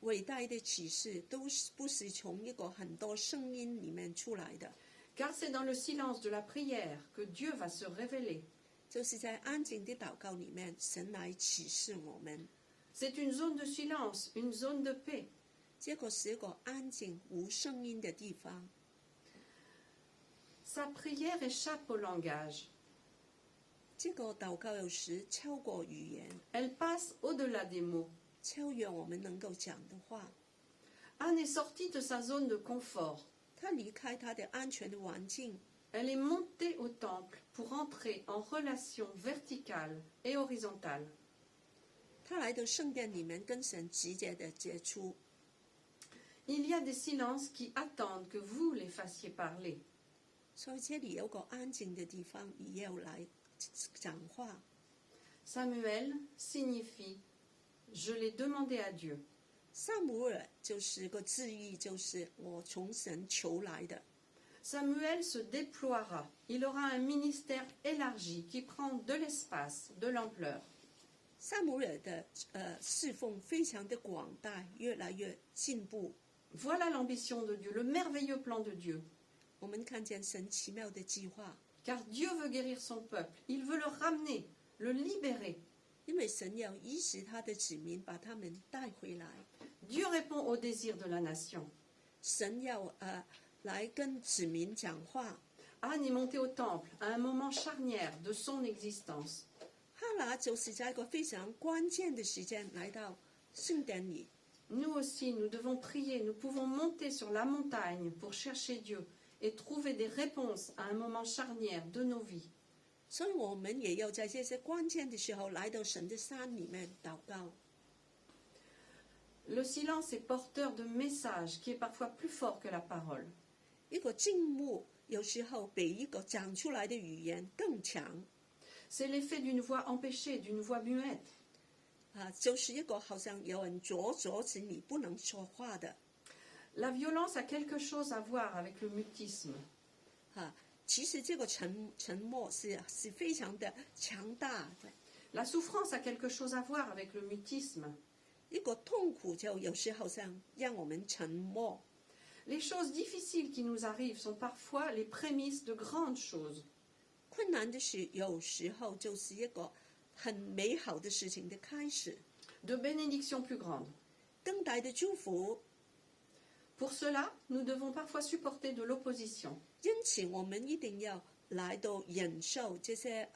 伟大的启示都是不是从一个很多声音里面出来的， Car c'est dans le silence de la prière que Dieu va se révéler. 就是在安静的祷告里面，神来启示我们。 C'est une zone de silence, une zone de paix. 这个是一个安静无声音的地方。 Sa prière échappe au langage. 这个祷告有时超过语言， Elle passe au-delà des mots. 超越我们能够讲的话。 Anne est sortie de sa zone de confort. 他离开他的安全的环境， Elle est montée au temple pour entrer en relation verticale et horizontale. 他来到圣殿里面跟神直接的接触。 Il y a des silences qui attendent que vous les fassiez parler. 所以这里有个安静的地方，也要来讲话。 Samuel signifie je l'ai demandé à Dieu. 撒母耳就是个字义，就是我从神求来的。 Samuel se déploiera. Il aura un ministère élargi qui prend de l'espace, de l'ampleur. 撒母耳的侍奉非常的广大，越来越进步。 Voilà l'ambition de Dieu, le merveilleux plan de Dieu. 我们看见神奇妙的计划， Car Dieu veut guérir son peuple. Il veut le ramener, le libérer. 因为神要医治他的子民，把他们带回来。 Dieu répond aux désirs de la nation. 神要来跟子民讲话。 Anne est montée au temple à un moment charnière de son existence. 哈拿就是在一个非常关键的时间来到圣殿里。 Nous aussi, nous devons prier. Nous pouvons monter sur la montagne pour chercher Dieu et trouver des réponses à un moment charnière de nos vies. 所以我们也要在这些关键的时候来到神的山里面祷告。 Le silence est porteur de messages qui est parfois plus fort que la parole. 一个静默有时候比一个讲出来的语言更强。C'est l'effet d'une voix empêchée, d'une voix muette. 就是一个好像有人阻止你不能说话的。La violence a quelque chose à voir avec le mutisme. 其实这个沉默是非常的强大的。La souffrance a quelque chose à voir avec le mutisme. 一个痛苦就有时好像让我们沉默。Les choses difficiles qui nous arrivent sont parfois les prémices de grandes choses. 困难的事有时候就是一个很美好的事情的开始， de bénédictions plus grandes. 更大的祝福。 Pour cela, nous devons parfois supporter de l'opposition. 因此，我们一定要来到忍受这些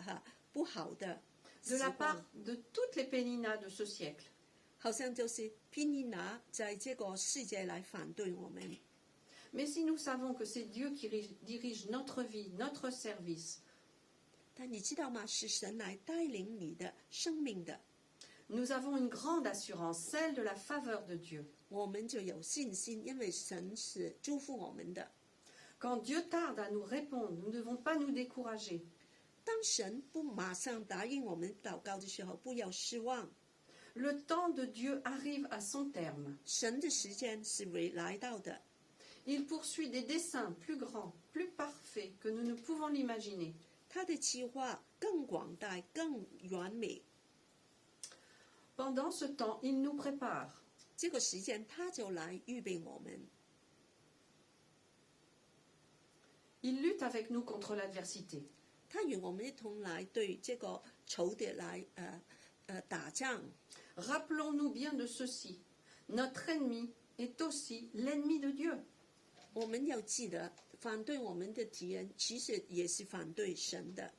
不好的 De 时 la 光 part de toutes les péninas de ce siècle. 好像就是偏依拿在这个世界来反对我们。 Mais si nous savons que c'est Dieu qui dirige notre vie, notre service, 但你知道吗？是神来带领你的生命的， nous avons une grande assurance, celle de la faveur de Dieu. 我们就有信心，因为神是祝福我们的。 Quand Dieu tarde à nous répondre, nous ne devons pas nous décourager. 当神不马上答应我们祷告的时候，不要失望。 Le temps de Dieu arrive à son terme. 神的时间是会来到的， Il poursuit des desseins plus grands, plus parfaits que nous ne pouvons l'imaginer. 他的计划更广大、更完美。 Pendant ce temps, il nous prépare. 这个时间他就来预备我们， Il lutte avec nous contre l'adversité. 他与我们一同来对这个仇敌来打仗。 Rappelons-nous bien de ceci. Notre ennemi est aussi l'ennemi de Dieu. 我们要记得，反对我们的敌人其实也是反对神的。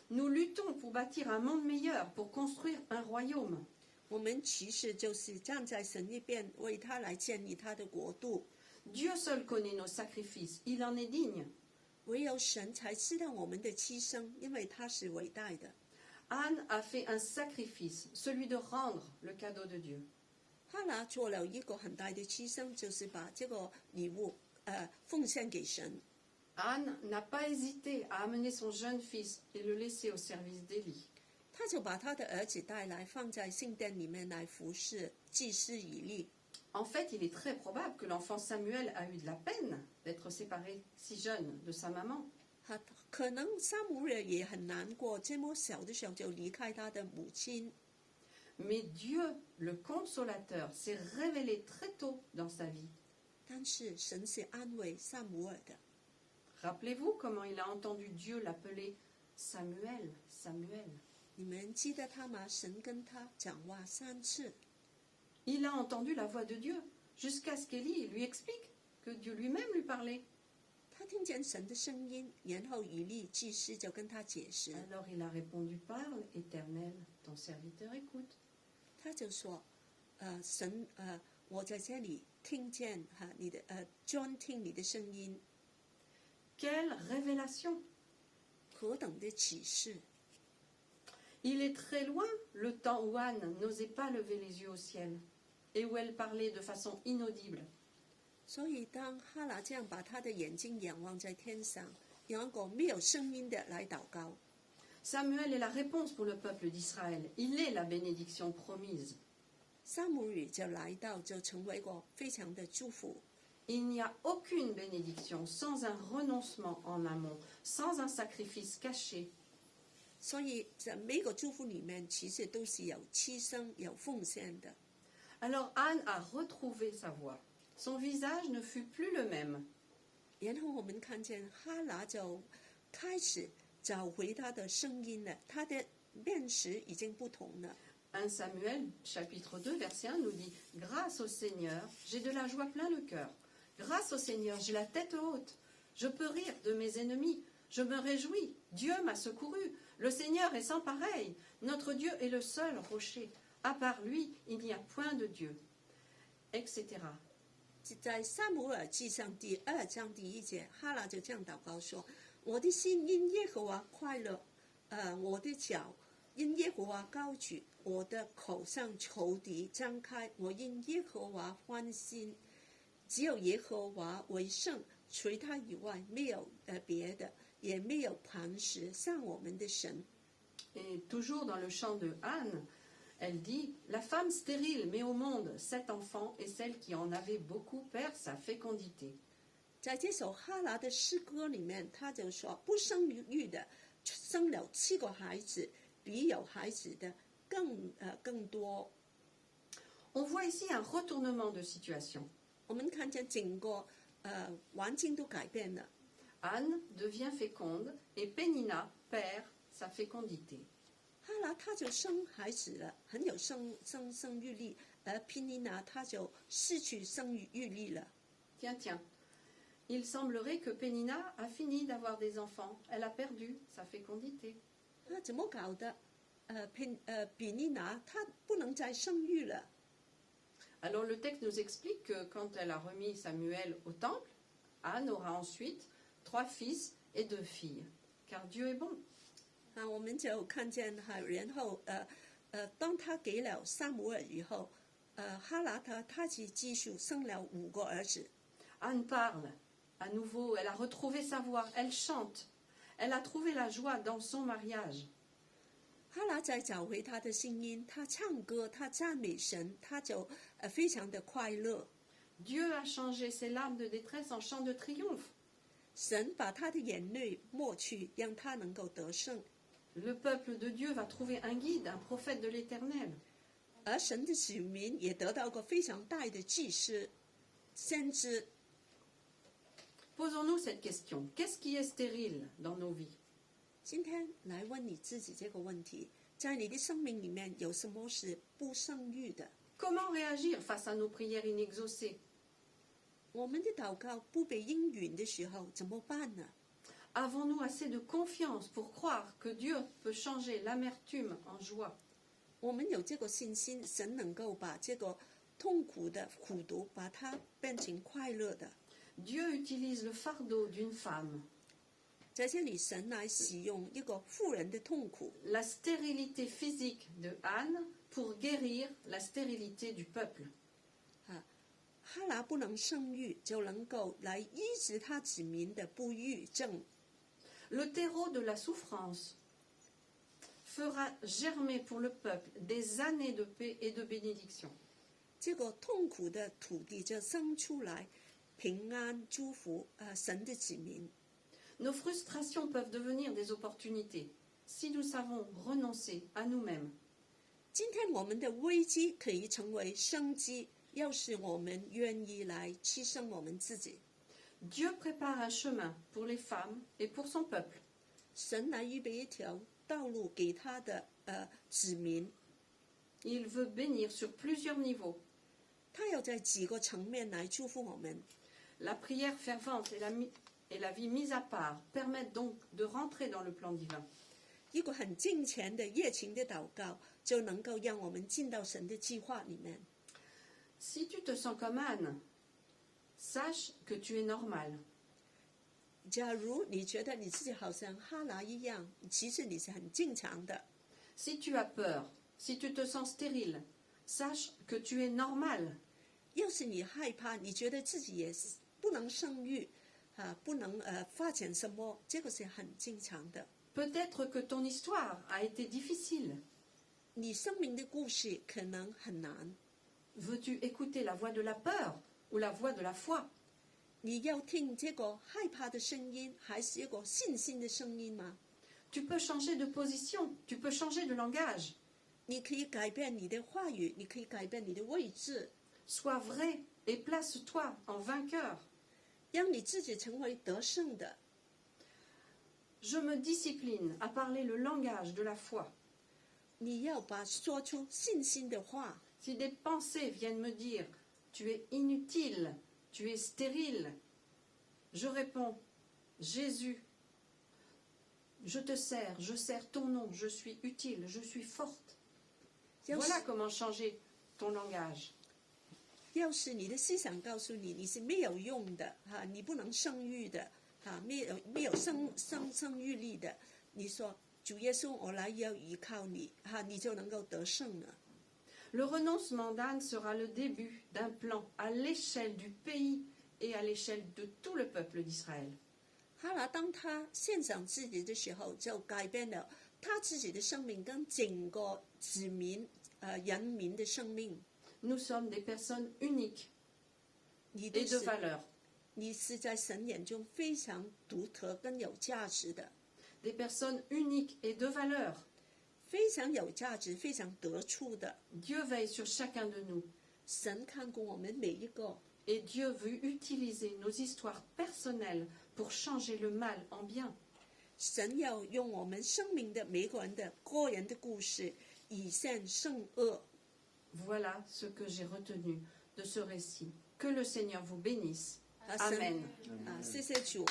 Nous luttons pour bâtir un monde meilleur, pour construire un royaume. 我们其实就是站在神一边，为他来建立他的国度。 Dieu seul connaît nos sacrifices, il en est digne. 唯有神才知道我们的牺牲，因为他是伟大的。 Anne a fait un sacrifice, celui de rendre le cadeau de Dieu. 哈拿做了一个很大的牺牲，就是把这个礼物奉献给神。 Anne n'a pas hésité à amener son jeune fils et le laisser au service d'Élie. 他就把他的儿子带来，放在圣殿里面来服侍祭司以利。 En fait, il est très probable que l'enfant Samuel a eu de la peine d'être séparé si jeune de sa maman. 可能撒母耳也很难过，这么小的时候就离开他的母亲。 Mais Dieu, le consolateur, s'est révélé très tôt dans sa vie. 但是神是安慰撒母耳的。 Rappelez-vous comment il a entendu Dieu l'appeler Samuel, Samuel. 你们记得他吗？神跟他讲话3次。 Il a entendu la voix de Dieu jusqu'à ce qu'Élie lui explique que Dieu lui-même lui parlait. 他听见神的声音，然后以利祭司就跟他解释， Alors il a répondu, parle, Éternel, ton serviteur écoute. 他就说，神，我在这里听见你的专听你的声音， Quelle révélation! 何等的启示！ Il est très loin le temps où Anne n'osait pas lever les yeux au ciel et où elle parlait de façon inaudible. 所以当哈拿这样把他的眼睛仰望在天上，用一个没有声音的来祷告。 Samuel est la réponse pour le peuple d'Israël. Il est la bénédiction promise. 撒母耳就来到，就成为过非常的祝福。 Il n'y a aucune bénédiction sans un renoncement en amont, sans un sacrifice caché. 所以在每个祝福里面，其实都是有牺牲、有奉献的。 Alors Anne a retrouvé sa voix. Son visage ne fut plus le même. 然后我们看见哈拿就开始找回他的声音了，他的面识已经不同了。 1 Samuel, chapitre 2, verset 1 nous dit « Grâce au Seigneur, j'ai de la joie plein le cœur. Grâce au Seigneur, j'ai la tête haute. Je peux rire de mes ennemis. Je me réjouis. Dieu m'a secouru. Le Seigneur est sans pareil. Notre Dieu est le seul rocher. À part lui, il n'y a point de Dieu. » etc. 在撒母耳记上第2章第1节，哈拿就这样祷告说：“我的心因耶和华快乐，我的脚因耶和华高举，我的口上仇敌张开，我因耶和华欢心。只有耶和华为圣，除他以外没有别的，也没有磐石像我们的神。 Et toujours dans le chant de Anne, elle dit « La femme stérile met au monde 7 enfants et celle qui en avait beaucoup perd sa fécondité. » 在这首哈拿的诗歌里面，他就说不生育的生了7个孩子，比有孩子的更多。 On voit ici un retournement de situation. 我们看见整个环境都改变了。 Anne devient féconde et Pénina perd sa fécondité. 哈拿他就生孩子了，很有生育力，而皮尼娜他就失去生育力了。 Tiens, tiens. Il semblerait que Pénina a fini d'avoir des enfants. Elle a perdu sa fécondité. 那怎么搞的？比尼娜她不能再生育了。 Alors le texte nous explique que quand elle a remis Samuel au temple, Anne aura ensuite 3 fils et 2 filles. Car Dieu est bon. 我们就看见然后当他给了撒母耳以后，哈拿他继续生了5个儿子。 Anne parle. À nouveau, elle a retrouvé sa voix. Elle chante. Elle a trouvé la joie dans son mariage. 哈拿再找回他的声音，他唱歌，他赞美神，他就非常的快乐。 Dieu a changé ses larmes de détresse en chants de triomphe. 神把他的眼泪抹去，让他能够得胜。 Le peuple de Dieu va trouver un guide, un prophète de l'Éternel. 而神的子民也得到个非常大的祭司、先知。 Posons-nous cette question. Qu'est-ce qui est stérile dans nos vies? 今天来问你自己这个问题：在你的生命里面有什么是不生育的？ Comment réagir face à nos prières inexaucées? 我们的祷告不被应允的时候怎么办呢？ Avons-nous assez de confiance pour croire que Dieu peut changer l'amertume en joie? 我们有这个信心，神能够把这个痛苦的苦毒，把它变成快乐的。 Dieu utilise le fardeau d'une femme, 在这里，神来使用一个妇人的痛苦， la stérilité physique de Anne, pour guérir la stérilité du peuple. 哈拿不能生育，就能够来医治他子民的不育症。 Le terreau de la souffrance fera germer pour le peuple des années de paix et de bénédiction. 这个痛苦的土地就生出来平安、祝福神的子民。 Nos frustrations peuvent devenir des opportunités si nous savons renoncer à nous-mêmes. 今天我们的危机可以成为生机，要是我们愿意来牺牲我们自己。 Dieu prépare un chemin pour les femmes et pour son peuple. 神来预备一条道路给他的子民， Il veut bénir sur plusieurs niveaux. 他要在几个层面来祝福我们。 La prière fervente et la vie mise à part permettent donc de rentrer dans le plan divin. 一个很敬虔的热情的祷告，就能够让我们进到神的计划里面。 Si tu te sens comme Anne, sache que tu es normal. 假如你觉得你自己好像哈拿一样，其实你是很正常的。 Si tu as peur, si tu te sens stérile, sache que tu es normal. 要是你害怕，你觉得自己也是不能生育，不能发展什么，这个是很正常的。 Peut-être que ton histoire a été difficile. 你生命的故事可能很难， Veux-tu écouter la voix de la peur ou la voix de la foi? 你要听这个害怕的声音，还是一个信心的声音吗？ Tu peux changer de position, tu peux changer de langage. 你可以改变你的话语，你可以改变你的位置， Sois vrai et place-toi en vainqueur. 让你自己成为得胜的。 Je me discipline à parler le langage de la foi. 你要把说出信心的话。 Si des pensées viennent me dire « tu es inutile, tu es stérile », je réponds « Jésus, je te sers, je sers ton nom, je suis utile, je suis forte. » Voilà comment changer ton langage. 要是你的思想告诉你你是没有用的你不能生育的没有生育力的，你说主耶稣，我来要依靠你你就能够得胜了。 Le renoncement d'Anne sera le début d'un plan à l'échelle du pays et à l'échelle de tout le peuple d'Israël. 哈拿当他献上自己的时候，就改变了他自己的生命跟整个子民人民的生命。 Nous sommes des personnes uniques 你都 et de 是 valeur, 你是在神眼中非常独特跟有价值的， des personnes uniques et de valeur. 非常有价值、非常得处的。 Dieu veille sur chacun de nous 神看顾我们每一个， et Dieu veut utiliser nos histoires personnelles pour changer le mal en bien. 神要用我们生命的每个人的个人的故事，以善胜恶。 Voilà ce que j'ai retenu de ce récit. Que le Seigneur vous bénisse. 神 Amen. 谢谢主。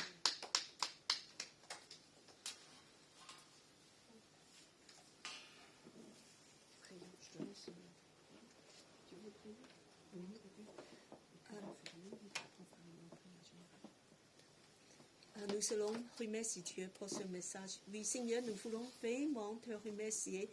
Nous allons remercier Dieu pour ce message. Oui, Seigneur, nous voulons vraiment te remercier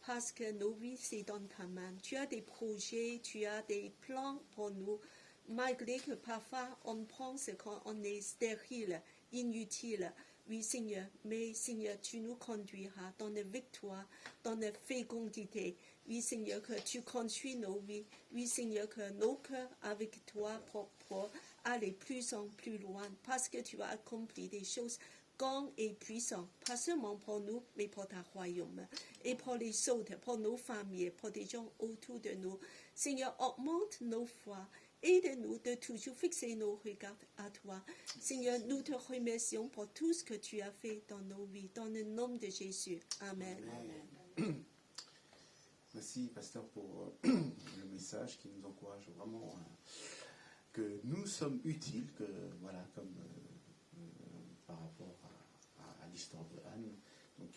parce que nos vies, c'est dans ta main. Tu as des projets, tu as des plans pour nous. Malgré que parfois on pense qu'on est stérile, inutile. Oui, Seigneur, mais Seigneur, tu nous conduiras dans la victoire, dans la fécondité. Oui, Seigneur, que tu construis nos vies. Oui, Seigneur, que nos cœurs avec toi pour aller plus en plus loin, parce que tu as accompli des choses grandes et puissantes, pas seulement pour nous, mais pour ta royaume, et pour les autres, pour nos familles, pour des gens autour de nous. Seigneur, augmente nos foi. Aide-nous de toujours fixer nos regards à toi. Seigneur, nous te remercions pour tout ce que tu as fait dans nos vies, dans le nom de Jésus. Amen. Amen. Merci, pasteur, pour le message qui nous encourage vraiment que nous sommes utiles, que voilà, comme par rapport à l'histoire de Anne. Donc,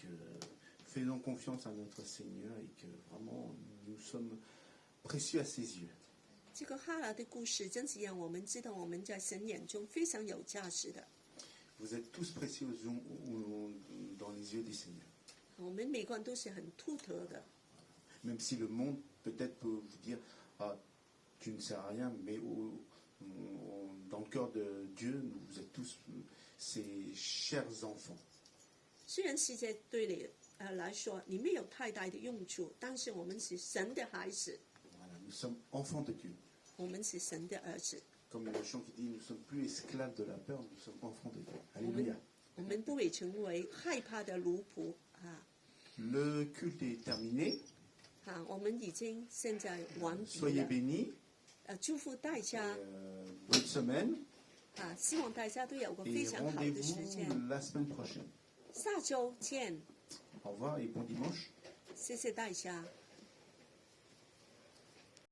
faisons confiance à notre Seigneur et que vraiment nous sommes précieux à ses yeux. 这个哈拿的故事真是让我们知道我们在神眼中非常有价值的。 Vous êtes tous précieux dans les yeux du Seigneur. 我们每个人都是很独特的， Même si le monde peut-être peut vous dire ah, tu ne sers à rien, mais dans le cœur de Dieu, vous êtes tous ses chers enfants. 虽然世界对你来说你没有太大的用处，但是我们是神的孩子， Voilà, nous sommes enfants de Dieu. 我们是神的儿子， Comme le chant qui dit, nous ne sommes plus esclaves de la peur, nous sommes enfants de Dieu. Alléluia. 我们不会成为害怕的奴仆啊！ Le culte est terminé. 我们已经现在完毕 Soyez 了。 bénis. 祝福大家 Bonne semaine. 希望大家都有个非 Et 常好的时间。 rendez-vous la semaine prochaine. 下周见， Au revoir et bon dimanche. 谢谢大家。